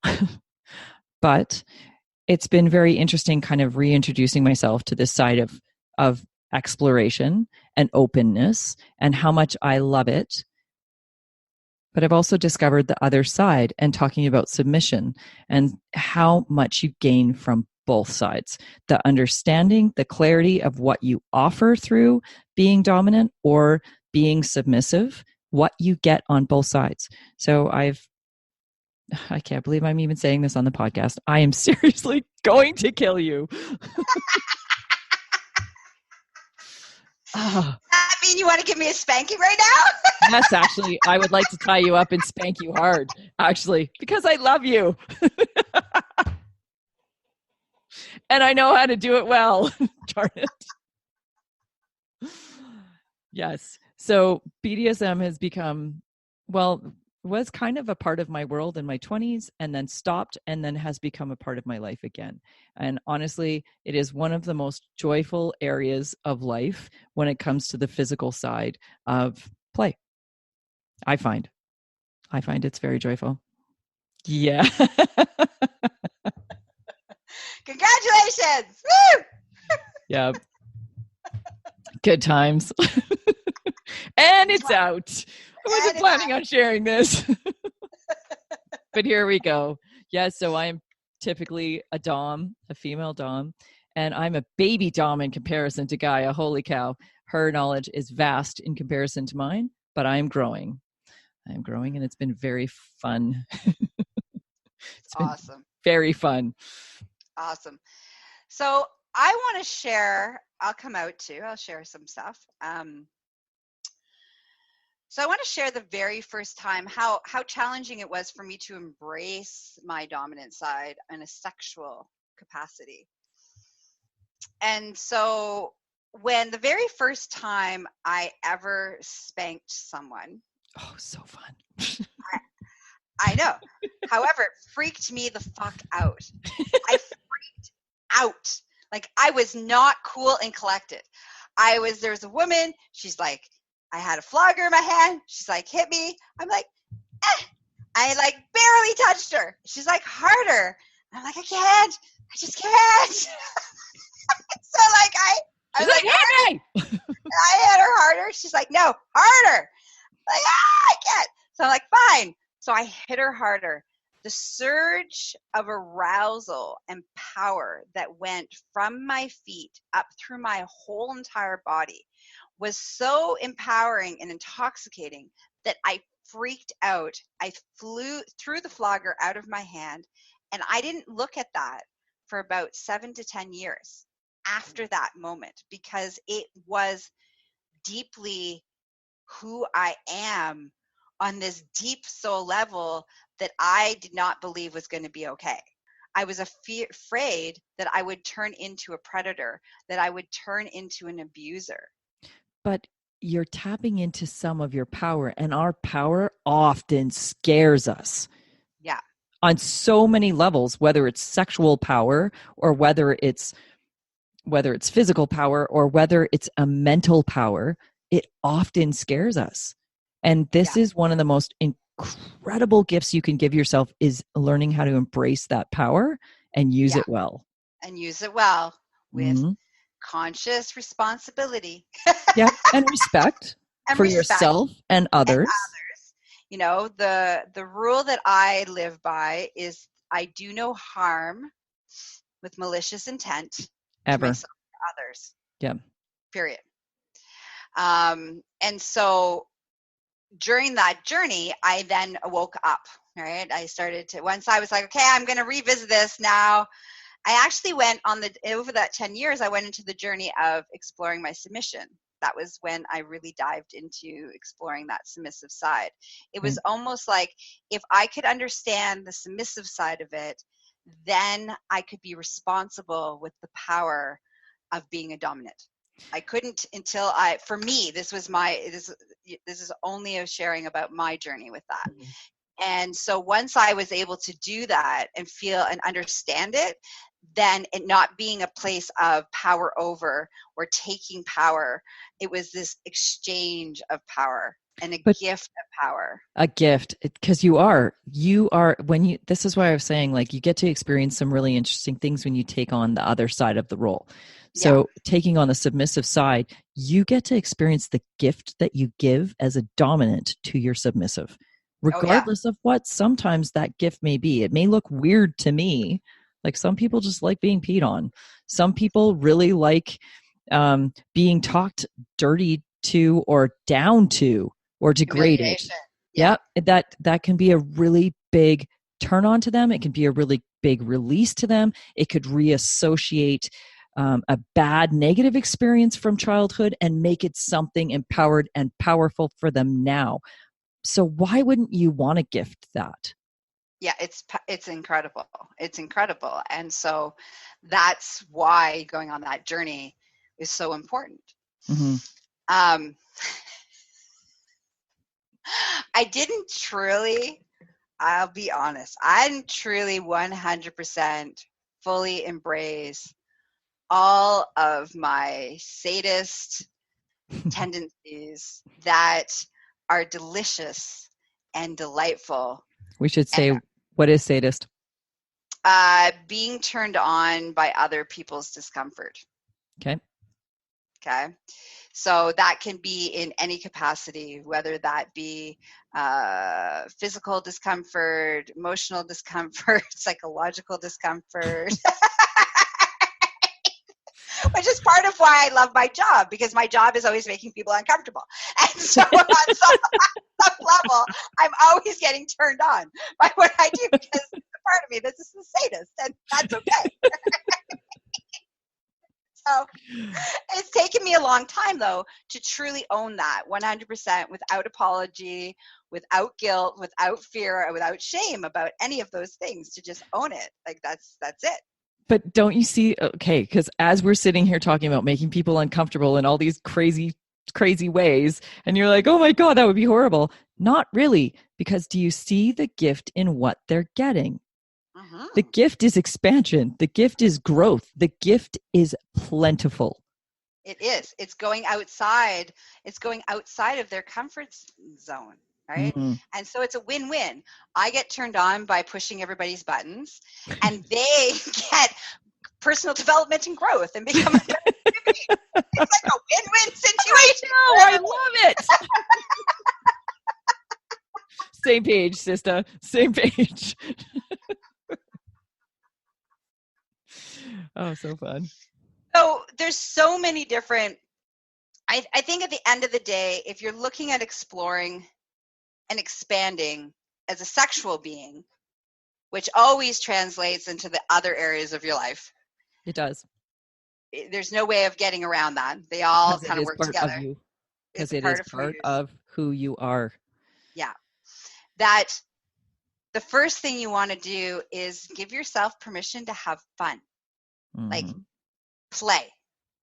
But it's been very interesting kind of reintroducing myself to this side of exploration and openness and how much I love it. But I've also discovered the other side and talking about submission and how much you gain from both sides. The understanding, the clarity of what you offer through being dominant or being submissive, what you get on both sides. So I can't believe I'm even saying this on the podcast. I am seriously going to kill you. I mean, you want to give me a spanking right now? Yes, actually, I would like to tie you up and spank you hard, actually, because I love you. And I know how to do it well. Darn it. Yes. So BDSM has become, was kind of a part of my world in my 20s and then stopped and then has become a part of my life again. And honestly, it is one of the most joyful areas of life when it comes to the physical side of play. I find it's very joyful. Yeah. Congratulations. Woo! Yeah. Good times. And it's out. I wasn't planning on sharing this. But here we go. Yeah, so I am typically a dom, a female dom, and I'm a baby dom in comparison to Gaia. Holy cow. Her knowledge is vast in comparison to mine, but I am growing. I am growing, and it's been very fun. It's been awesome. Very fun. Awesome. So I want to share, I'll come out too. I'll share some stuff. So I want to share the very first time how challenging it was for me to embrace my dominant side in a sexual capacity. And so when the very first time I ever spanked someone. Oh, so fun. I know. However, it freaked me the fuck out. I freaked out. Like, I was not cool and collected. There was a woman, she's like, I had a flogger in my hand. She's like, hit me. I'm like, I like barely touched her. She's like, harder. I'm like, I can't. I just can't. So like I was like, hit me! I hit her harder. She's like, no, harder. Like, I can't. So I'm like, fine. So I hit her harder. The surge of arousal and power that went from my feet up through my whole entire body was so empowering and intoxicating that I freaked out. I threw the flogger out of my hand, and I didn't look at that for about 7 to 10 years after that moment, because it was deeply who I am on this deep soul level that I did not believe was going to be okay. I was afraid that I would turn into a predator, that I would turn into an abuser. But you're tapping into some of your power, and our power often scares us. Yeah. On so many levels, whether it's sexual power or whether it's physical power or whether it's a mental power, it often scares us. And this is one of the most incredible gifts you can give yourself, is learning how to embrace that power and use it well. And use it well with conscious responsibility. Yeah, and respect for yourself and others. You know, the rule that I live by is I do no harm with malicious intent Ever. to myself or others. Yeah. Period. And so during that journey, I then woke up, right? I started to, once I was like, okay, I'm going to revisit this now. I actually went over that 10 years, I went into the journey of exploring my submission. That was when I really dived into exploring that submissive side. It was almost like if I could understand the submissive side of it, then I could be responsible with the power of being a dominant. I couldn't until for me, this is only a sharing about my journey with that. And so once I was able to do that and feel and understand it, then it not being a place of power over or taking power, it was this exchange of power and a gift of power. A gift, because you are this is why I was saying, like, you get to experience some really interesting things when you take on the other side of the role. So taking on the submissive side, you get to experience the gift that you give as a dominant to your submissive, regardless of what sometimes that gift may be. It may look weird to me. Like, some people just like being peed on. Some people really like being talked dirty to or down to or degraded. Yeah, that can be a really big turn on to them. It can be a really big release to them. It could reassociate a bad negative experience from childhood and make it something empowered and powerful for them now. So why wouldn't you want to gift that? Yeah, it's incredible. It's incredible. And so that's why going on that journey is so important. I didn't truly, I'll be honest, I didn't truly 100% fully embrace all of my sadist tendencies that are delicious and delightful. We should say, what is sadist? Being turned on by other people's discomfort. Okay. So that can be in any capacity, whether that be physical discomfort, emotional discomfort, psychological discomfort. Which is part of why I love my job, because my job is always making people uncomfortable. And so on some level, I'm always getting turned on by what I do, because part of me, this is the sadist, and that's okay. So it's taken me a long time, though, to truly own that 100% without apology, without guilt, without fear, without shame about any of those things, to just own it. Like, that's it. But don't you see, okay, because as we're sitting here talking about making people uncomfortable in all these crazy ways, and you're like, oh my God, that would be horrible. Not really, because do you see the gift in what they're getting? The gift is expansion. The gift is growth. The gift is plentiful. It is. It's going outside. It's going outside of their comfort zone. right? Mm-hmm. And so it's a win-win. I get turned on by pushing everybody's buttons, and they get personal development and growth and become a better human being. It's like a win-win situation. I love it. Same page, sister. Same page. Oh, so fun. So there's so many different, I think at the end of the day, if you're looking at exploring and expanding as a sexual being, which always translates into the other areas of your life. It does. There's no way of getting around that. They all kind of work together. Because it is part of who you are. Yeah. That the first thing you want to do is give yourself permission to have fun. Mm-hmm. Like play,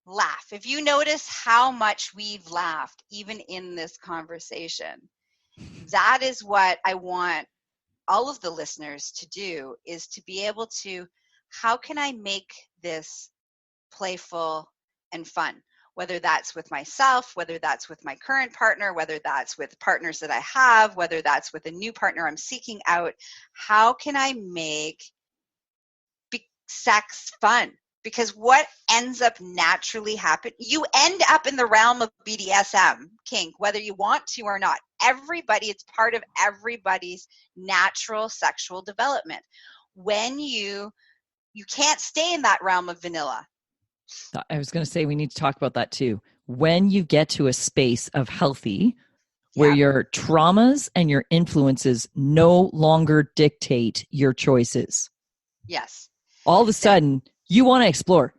laugh. If you notice how much we've laughed, even in this conversation, that is what I want all of the listeners to do, is to be able to, how can I make this playful and fun? Whether that's with myself, whether that's with my current partner, whether that's with partners that I have, whether that's with a new partner I'm seeking out, how can I make sex fun? Because what ends up naturally happening, you end up in the realm of BDSM, kink, whether you want to or not. Everybody, it's part of everybody's natural sexual development. When you can't stay in that realm of vanilla. I was going to say, we need to talk about that too. When you get to a space of healthy, where your traumas and your influences no longer dictate your choices. Yes. All of a sudden, you want to explore.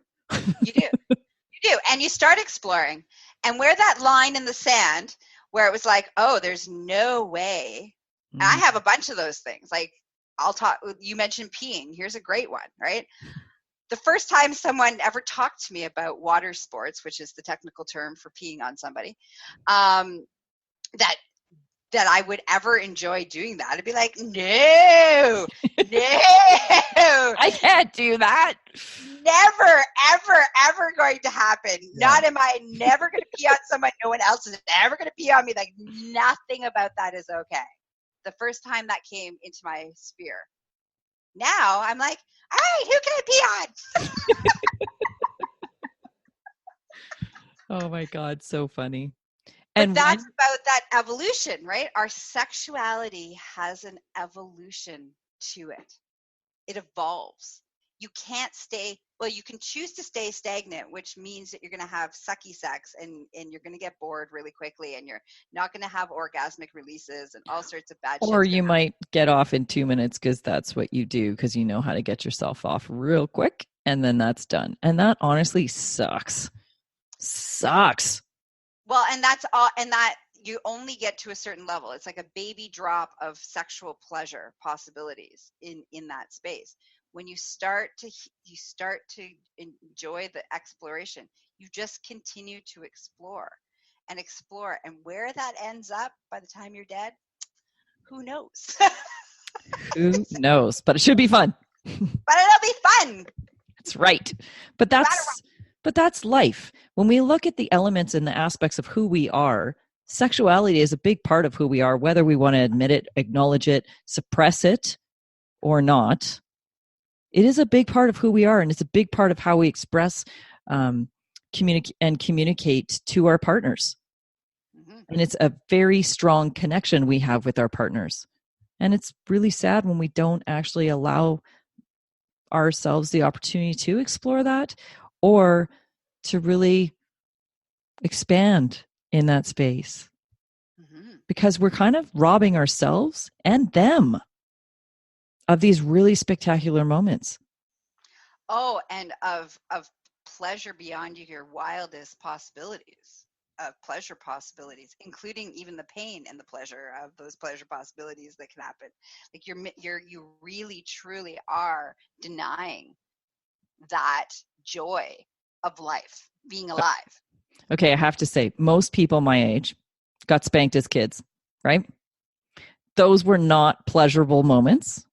You do. You do. And you start exploring. And where that line in the sand, where it was like, oh, there's no way. And I have a bunch of those things. Like, I'll talk, you mentioned peeing. Here's a great one, right? The first time someone ever talked to me about water sports, which is the technical term for peeing on somebody, that I would ever enjoy doing that, I'd be like, no, I can't do that. Never, ever, ever going to happen. Yeah. Not am I never going to pee on someone. No one else is ever going to pee on me. Like, nothing about that is okay. The first time that came into my sphere. Now I'm like, all right, who can I pee on? Oh my God, so funny. And that's about that evolution, right? Our sexuality has an evolution to it. It evolves. You can't stay, well, you can choose to stay stagnant, which means that you're going to have sucky sex and you're going to get bored really quickly and you're not going to have orgasmic releases and all sorts of bad shit. Or you might get off in 2 minutes because that's what you do, because you know how to get yourself off real quick, and then that's done. And that honestly sucks. Well, and that's all, and that you only get to a certain level. It's like a baby drop of sexual pleasure possibilities in that space. When you start to enjoy the exploration, you just continue to explore, and where that ends up by the time you're dead, who knows? Who knows? But it should be fun. But it'll be fun. That's right. But that's life. When we look at the elements and the aspects of who we are, sexuality is a big part of who we are, whether we want to admit it, acknowledge it, suppress it, or not. It is a big part of who we are, and it's a big part of how we express, communicate to our partners. Mm-hmm. And it's a very strong connection we have with our partners. And it's really sad when we don't actually allow ourselves the opportunity to explore that, or to really expand in that space. Mm-hmm. Because we're kind of robbing ourselves and them of these really spectacular moments. Oh, and of pleasure beyond your wildest possibilities, of pleasure possibilities, including even the pain and the pleasure of those pleasure possibilities that can happen. Like you really truly are denying that joy of life, being alive. Okay, I have to say, most people my age got spanked as kids, right? Those were not pleasurable moments,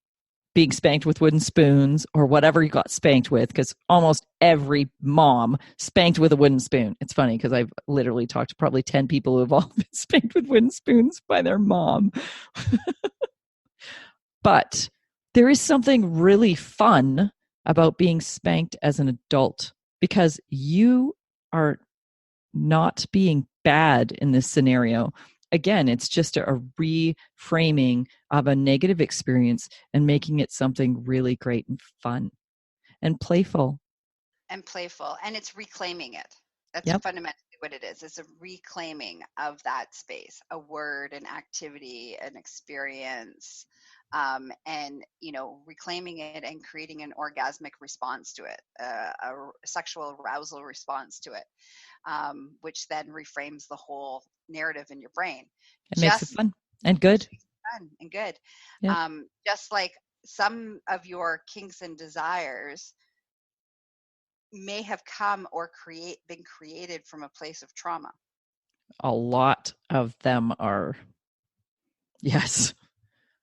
being spanked with wooden spoons or whatever you got spanked with, because almost every mom spanked with a wooden spoon. It's funny because I've literally talked to probably 10 people who have all been spanked with wooden spoons by their mom. But there is something really fun about being spanked as an adult, because you are not being bad in this scenario. Again, it's just a reframing of a negative experience and making it something really great and fun and playful. And playful. And it's reclaiming it. That's Yep. fundamentally what it is. It's a reclaiming of that space, a word, an activity, an experience, and reclaiming it and creating an orgasmic response to it, a sexual arousal response to it, which then reframes the whole narrative in your brain. It makes it fun and good. Fun and good. Yep. Just like some of your kinks and desires may have come or been created from a place of trauma. A lot of them are. Yes.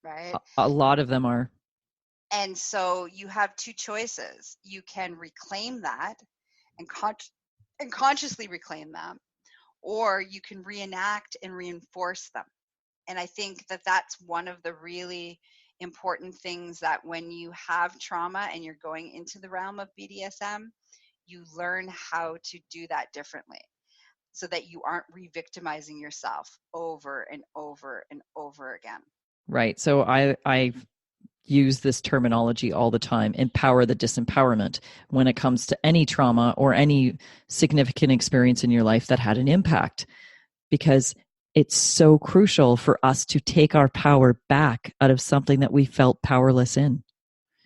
Right. A lot of them are. And so you have two choices. You can reclaim that and consciously reclaim them, or you can reenact and reinforce them. And I think that that's one of the really important things, that when you have trauma and you're going into the realm of BDSM, you learn how to do that differently so that you aren't re-victimizing yourself over and over and over again. Right. So I use this terminology all the time: empower the disempowerment, when it comes to any trauma or any significant experience in your life that had an impact, because it's so crucial for us to take our power back out of something that we felt powerless in.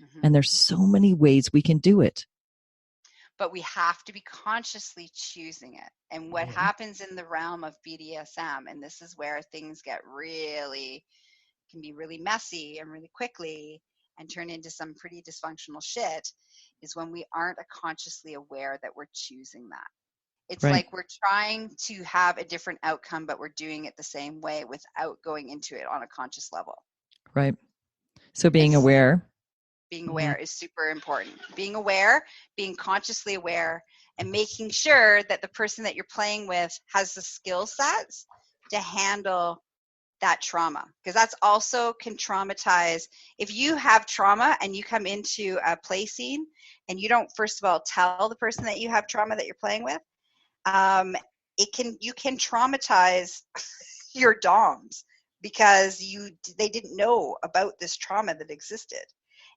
Mm-hmm. And there's so many ways we can do it. But we have to be consciously choosing it. And what happens in the realm of BDSM, and this is where things can be really messy and really quickly and turn into some pretty dysfunctional shit, is when we aren't consciously aware that we're choosing that. It's right. Like we're trying to have a different outcome, but we're doing it the same way without going into it on a conscious level. Right. So being aware. Being aware is super important. Being aware, being consciously aware, and making sure that the person that you're playing with has the skill sets to handle that trauma, because that's also can traumatize. If you have trauma and you come into a play scene and you don't, first of all, tell the person that you have trauma that you're playing with, you can traumatize your DOMs because they didn't know about this trauma that existed.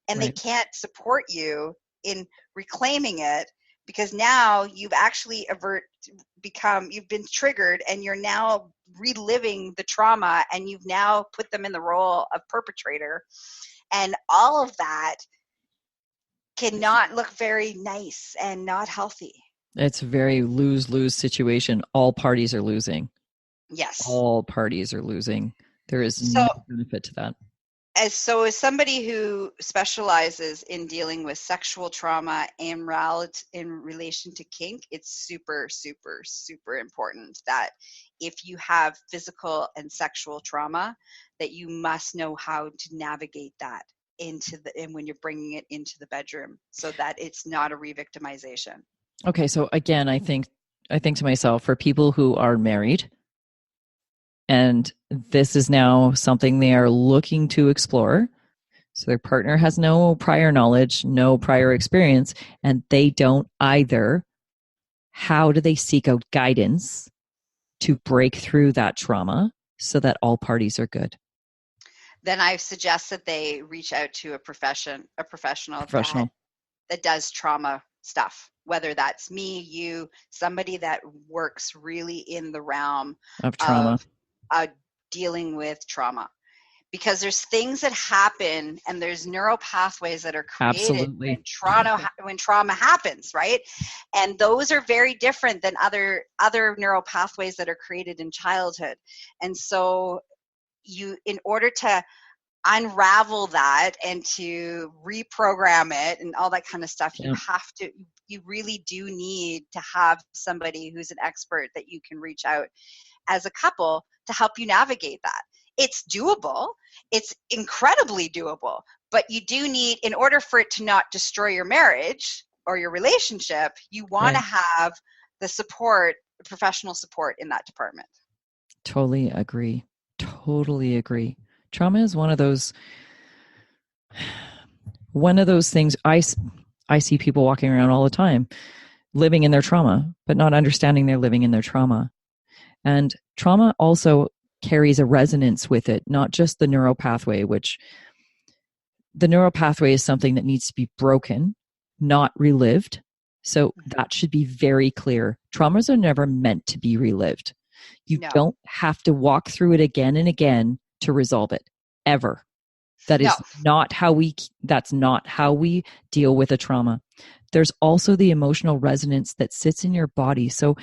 And right. They can't support you in reclaiming it, because now you've actually you've been triggered, and you're now reliving the trauma, and you've now put them in the role of perpetrator. And all of that cannot look very nice and not healthy. It's a very lose-lose situation. All parties are losing. Yes. All parties are losing. There is no benefit to that. As somebody who specializes in dealing with sexual trauma and in relation to kink, it's super, super, super important that if you have physical and sexual trauma, that you must know how to navigate that and when you're bringing it into the bedroom, so that it's not a re-victimization. Okay, so again, I think to myself, for people who are married, and this is now something they are looking to explore. So their partner has no prior knowledge, no prior experience, and they don't either. How do they seek out guidance to break through that trauma so that all parties are good? Then I suggest that they reach out to a professional that does trauma stuff, whether that's me, you, somebody that works really in the realm of trauma. Dealing with trauma, because there's things that happen and there's neural pathways that are created when trauma happens, right? And those are very different than other neural pathways that are created in childhood. And so in order to unravel that and to reprogram it and all that kind of stuff, you really do need to have somebody who's an expert that you can reach out as a couple to help you navigate that. It's doable. It's incredibly doable, But you do need, in order for it to not destroy your marriage or your relationship, you want to have the support, professional support in that department. Totally agree. Totally agree. Trauma is one of those things. I see people walking around all the time living in their trauma, but not understanding they're living in their trauma. And trauma also carries a resonance with it, not just the neural pathway, which the neural pathway is something that needs to be broken, not relived. So that should be very clear. Traumas are never meant to be relived. You don't have to walk through it again and again to resolve it, ever. That's not how we deal with a trauma. There's also the emotional resonance that sits in your body. So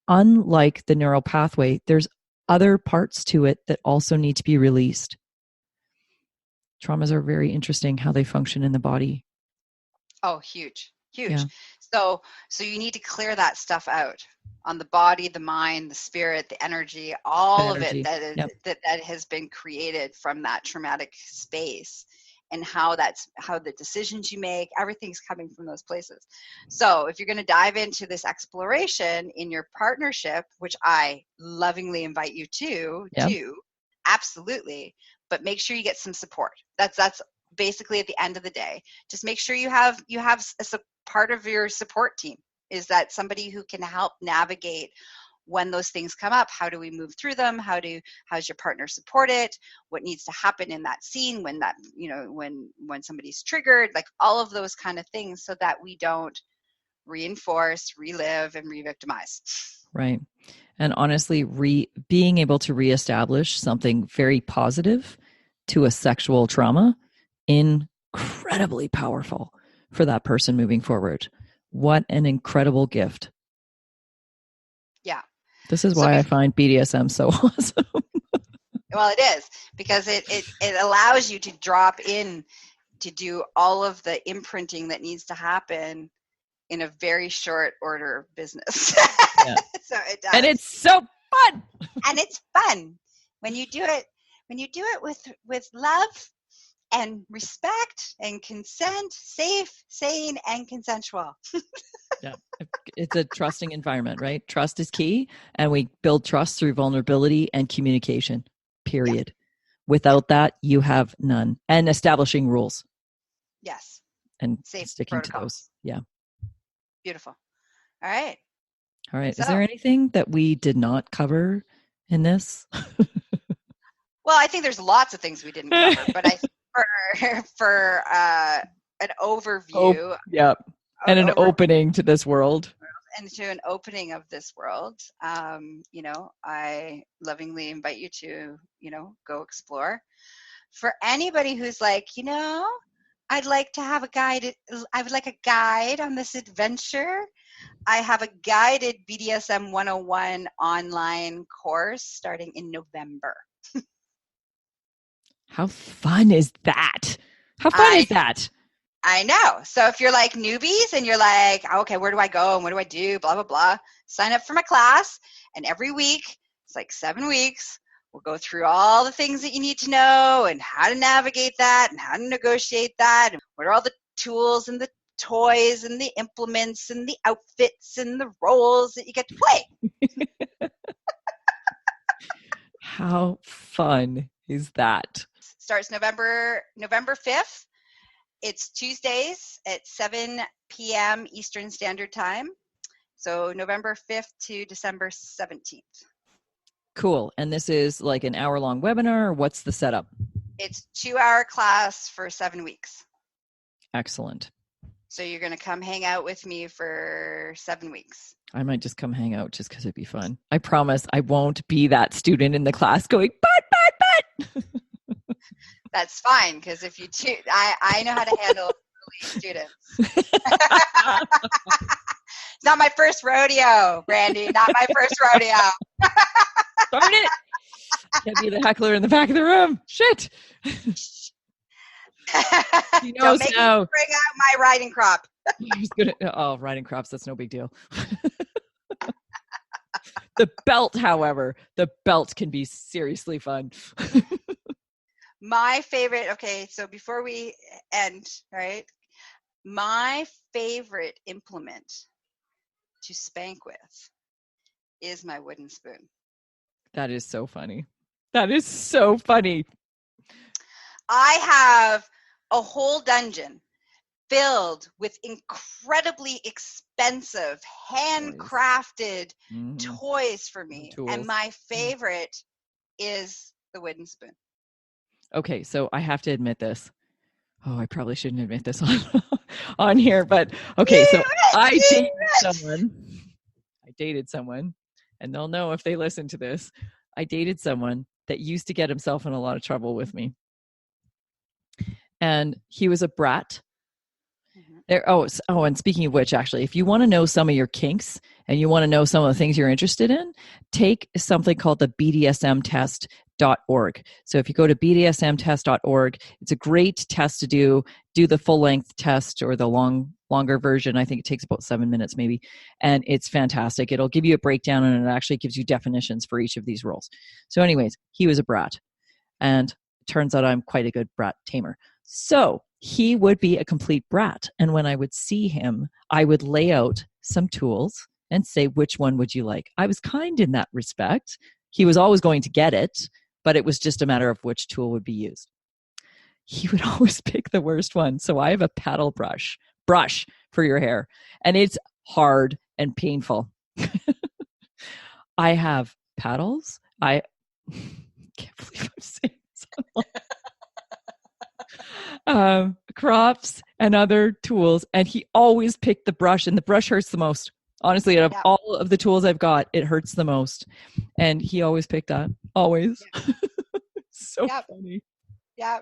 unlike the neural pathway, there's other parts to it that also need to be released. Traumas are very interesting how they function in the body. Oh, huge. Yeah. So you need to clear that stuff out on the body, the mind, the spirit, the energy, all of it that has been created from that traumatic space, and how the decisions you make, everything's coming from those places. So if you're going to dive into this exploration in your partnership, which I lovingly invite you to do, absolutely, but make sure you get some support. That's basically at the end of the day. Just make sure you have a part of your support team is that somebody who can help navigate when those things come up. How do we move through them? How's your partner support it? What needs to happen in that scene when that, when somebody's triggered, like all of those kind of things, so that we don't reinforce, relive, and re-victimize. Right. And honestly, being able to reestablish something very positive to a sexual trauma, incredibly powerful for that person moving forward. What an incredible gift. Yeah. This is why I find BDSM so awesome. Well, it is, because it allows you to drop in to do all of the imprinting that needs to happen in a very short order of business. Yeah. So it does. And it's so fun. And it's fun when you do it with love and respect and consent, safe, sane, and consensual. Yeah. It's a trusting environment, right? Trust is key. And we build trust through vulnerability and communication, period. Yeah. Without that, you have none. And establishing rules. Yes. And sticking to those. Yeah. Beautiful. All right. All right. So, is there anything that we did not cover in this? Well, I think there's lots of things we didn't cover, but I think for an overview. And an opening to this world. And to an opening of this world, I lovingly invite you to, go explore. For anybody who's like, I'd like to have I would like a guide on this adventure. I have a guided BDSM 101 online course starting in November. How fun is that? How fun is that? I know. So if you're like newbies and you're like, okay, where do I go and what do I do? Blah, blah, blah. Sign up for my class. And every week, it's like 7 weeks, we'll go through all the things that you need to know and how to navigate that and how to negotiate that. And what are all the tools and the toys and the implements and the outfits and the roles that you get to play. How fun is that? Starts November 5th. It's Tuesdays at 7 p.m. Eastern Standard Time. So November 5th to December 17th. Cool. And this is like an hour-long webinar, or what's the setup? It's 2-hour class for 7 weeks. Excellent. So you're going to come hang out with me for 7 weeks. I might just come hang out just because it'd be fun. I promise I won't be that student in the class going, but. That's fine, because if you I know how to handle early students. It's not my first rodeo, Brandy. Not my first rodeo. Darn it! Can't be the heckler in the back of the room. Shit. He knows now. Bring out my riding crop. He's riding crops. That's no big deal. The belt, however, can be seriously fun. My favorite, okay, so before we end, right? My favorite implement to spank with is my wooden spoon. That is so funny. That is so funny. I have a whole dungeon filled with incredibly expensive, handcrafted toys for me. And my favorite is the wooden spoon. Okay, so I have to admit this. Oh, I probably shouldn't admit this on here, but okay, so I dated someone, and they'll know if they listen to this. I dated someone that used to get himself in a lot of trouble with me. And he was a brat. And speaking of which, actually, if you want to know some of your kinks and you want to know some of the things you're interested in, take something called the BDSM test.org. So if you go to BDSMtest.org, it's a great test to do the full length test or the longer version. I think it takes about 7 minutes maybe. And it's fantastic. It'll give you a breakdown and it actually gives you definitions for each of these roles. So anyways, he was a brat. And it turns out I'm quite a good brat tamer. So he would be a complete brat. And when I would see him, I would lay out some tools and say, which one would you like? I was kind in that respect. He was always going to get it, but it was just a matter of which tool would be used. He would always pick the worst one. So I have a paddle brush for your hair, and it's hard and painful. I have paddles. I can't believe I'm saying this. Crops and other tools, and he always picked the brush, and the brush hurts the most. Honestly, out of all of the tools I've got, it hurts the most, and he always picked that. Always. So funny. Yeah,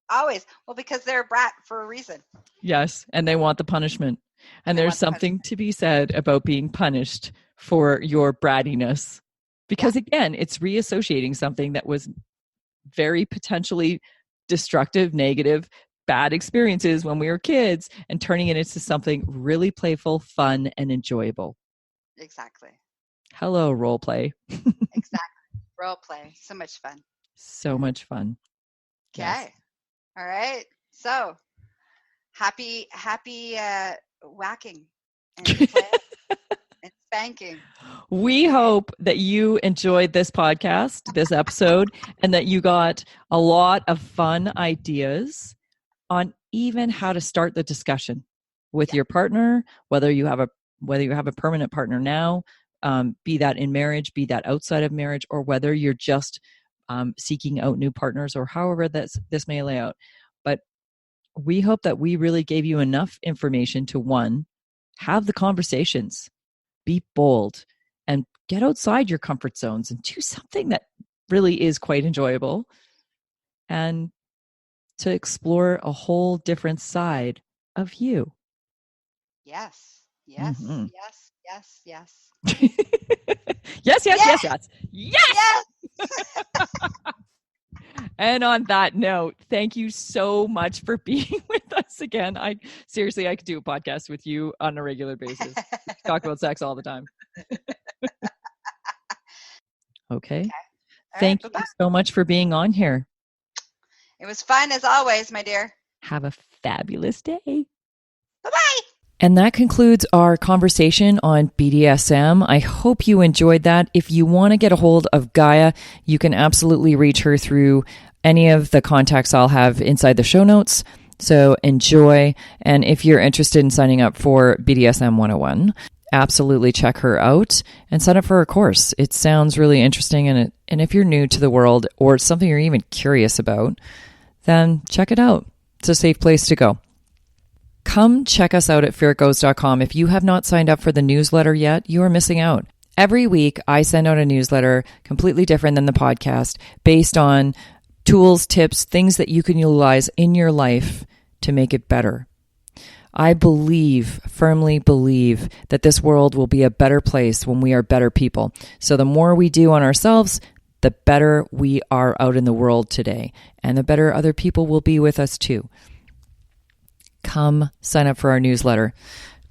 always. Well, because they're a brat for a reason. Yes, and they want the punishment. And there's something to be said about being punished for your brattiness, because again, it's reassociating something that was very potentially destructive, negative, bad experiences when we were kids and turning it into something really playful, fun, and enjoyable. Exactly. Hello, role play. Exactly. Role play. So much fun. So much fun. Okay. Yes. All right. So happy whacking and play and spanking. We hope that you enjoyed this podcast, this episode, and that you got a lot of fun ideas on even how to start the discussion with your partner, whether you have a permanent partner now, be that in marriage, be that outside of marriage, or whether you're just seeking out new partners, or however this may lay out. But we hope that we really gave you enough information to, one, have the conversations, be bold, and get outside your comfort zones and do something that really is quite enjoyable, and to explore a whole different side of you. Yes. Yes. Mm-hmm. Yes. Yes. Yes. Yes. Yes. Yes. Yes. Yes. Yes. And on that note, thank you so much for being with us again. I could do a podcast with you on a regular basis. Talk about sex all the time. Okay. Thank you so much for being on here. It was fun as always, my dear. Have a fabulous day. Bye-bye. And that concludes our conversation on BDSM. I hope you enjoyed that. If you want to get a hold of Gaia, you can absolutely reach her through any of the contacts I'll have inside the show notes. So enjoy. And if you're interested in signing up for BDSM 101, absolutely check her out and sign up for her course. It sounds really interesting. And if you're new to the world, or it's something you're even curious about, then check it out. It's a safe place to go. Come check us out at feargoes.com. If you have not signed up for the newsletter yet, you are missing out. Every week, I send out a newsletter completely different than the podcast, based on tools, tips, things that you can utilize in your life to make it better. I firmly believe that this world will be a better place when we are better people. So the more we do on ourselves, the better we are out in the world today, and the better other people will be with us too. Come sign up for our newsletter.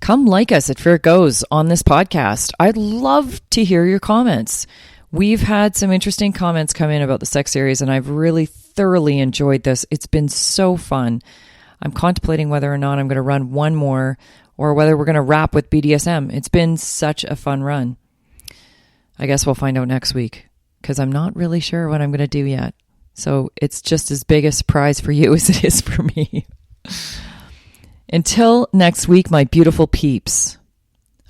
Come like us at Fear It Goes on this podcast. I'd love to hear your comments. We've had some interesting comments come in about the sex series, and I've really thoroughly enjoyed this. It's been so fun. I'm contemplating whether or not I'm going to run one more or whether we're going to wrap with BDSM. It's been such a fun run. I guess we'll find out next week because I'm not really sure what I'm going to do yet. So it's just as big a surprise for you as it is for me. Until next week, my beautiful peeps,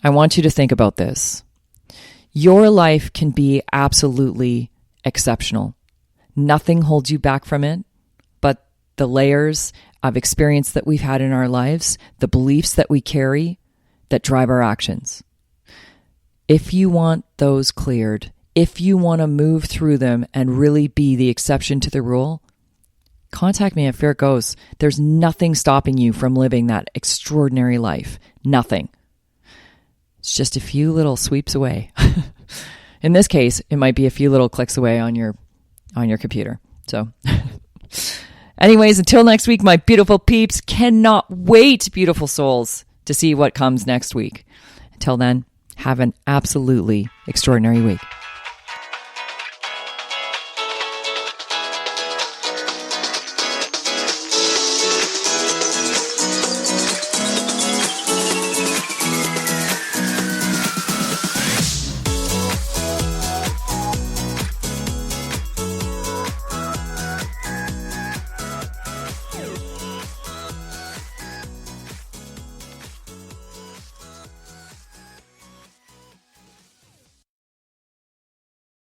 I want you to think about this. Your life can be absolutely exceptional. Nothing holds you back from it, but the layers of experience that we've had in our lives, the beliefs that we carry that drive our actions. If you want those cleared, if you want to move through them and really be the exception to the rule, contact me at Fair It Goes. There's nothing stopping you from living that extraordinary life. Nothing. It's just a few little sweeps away. In this case, it might be a few little clicks away on your computer. So anyways, until next week, my beautiful peeps, cannot wait, beautiful souls, to see what comes next week. Until then, have an absolutely extraordinary week.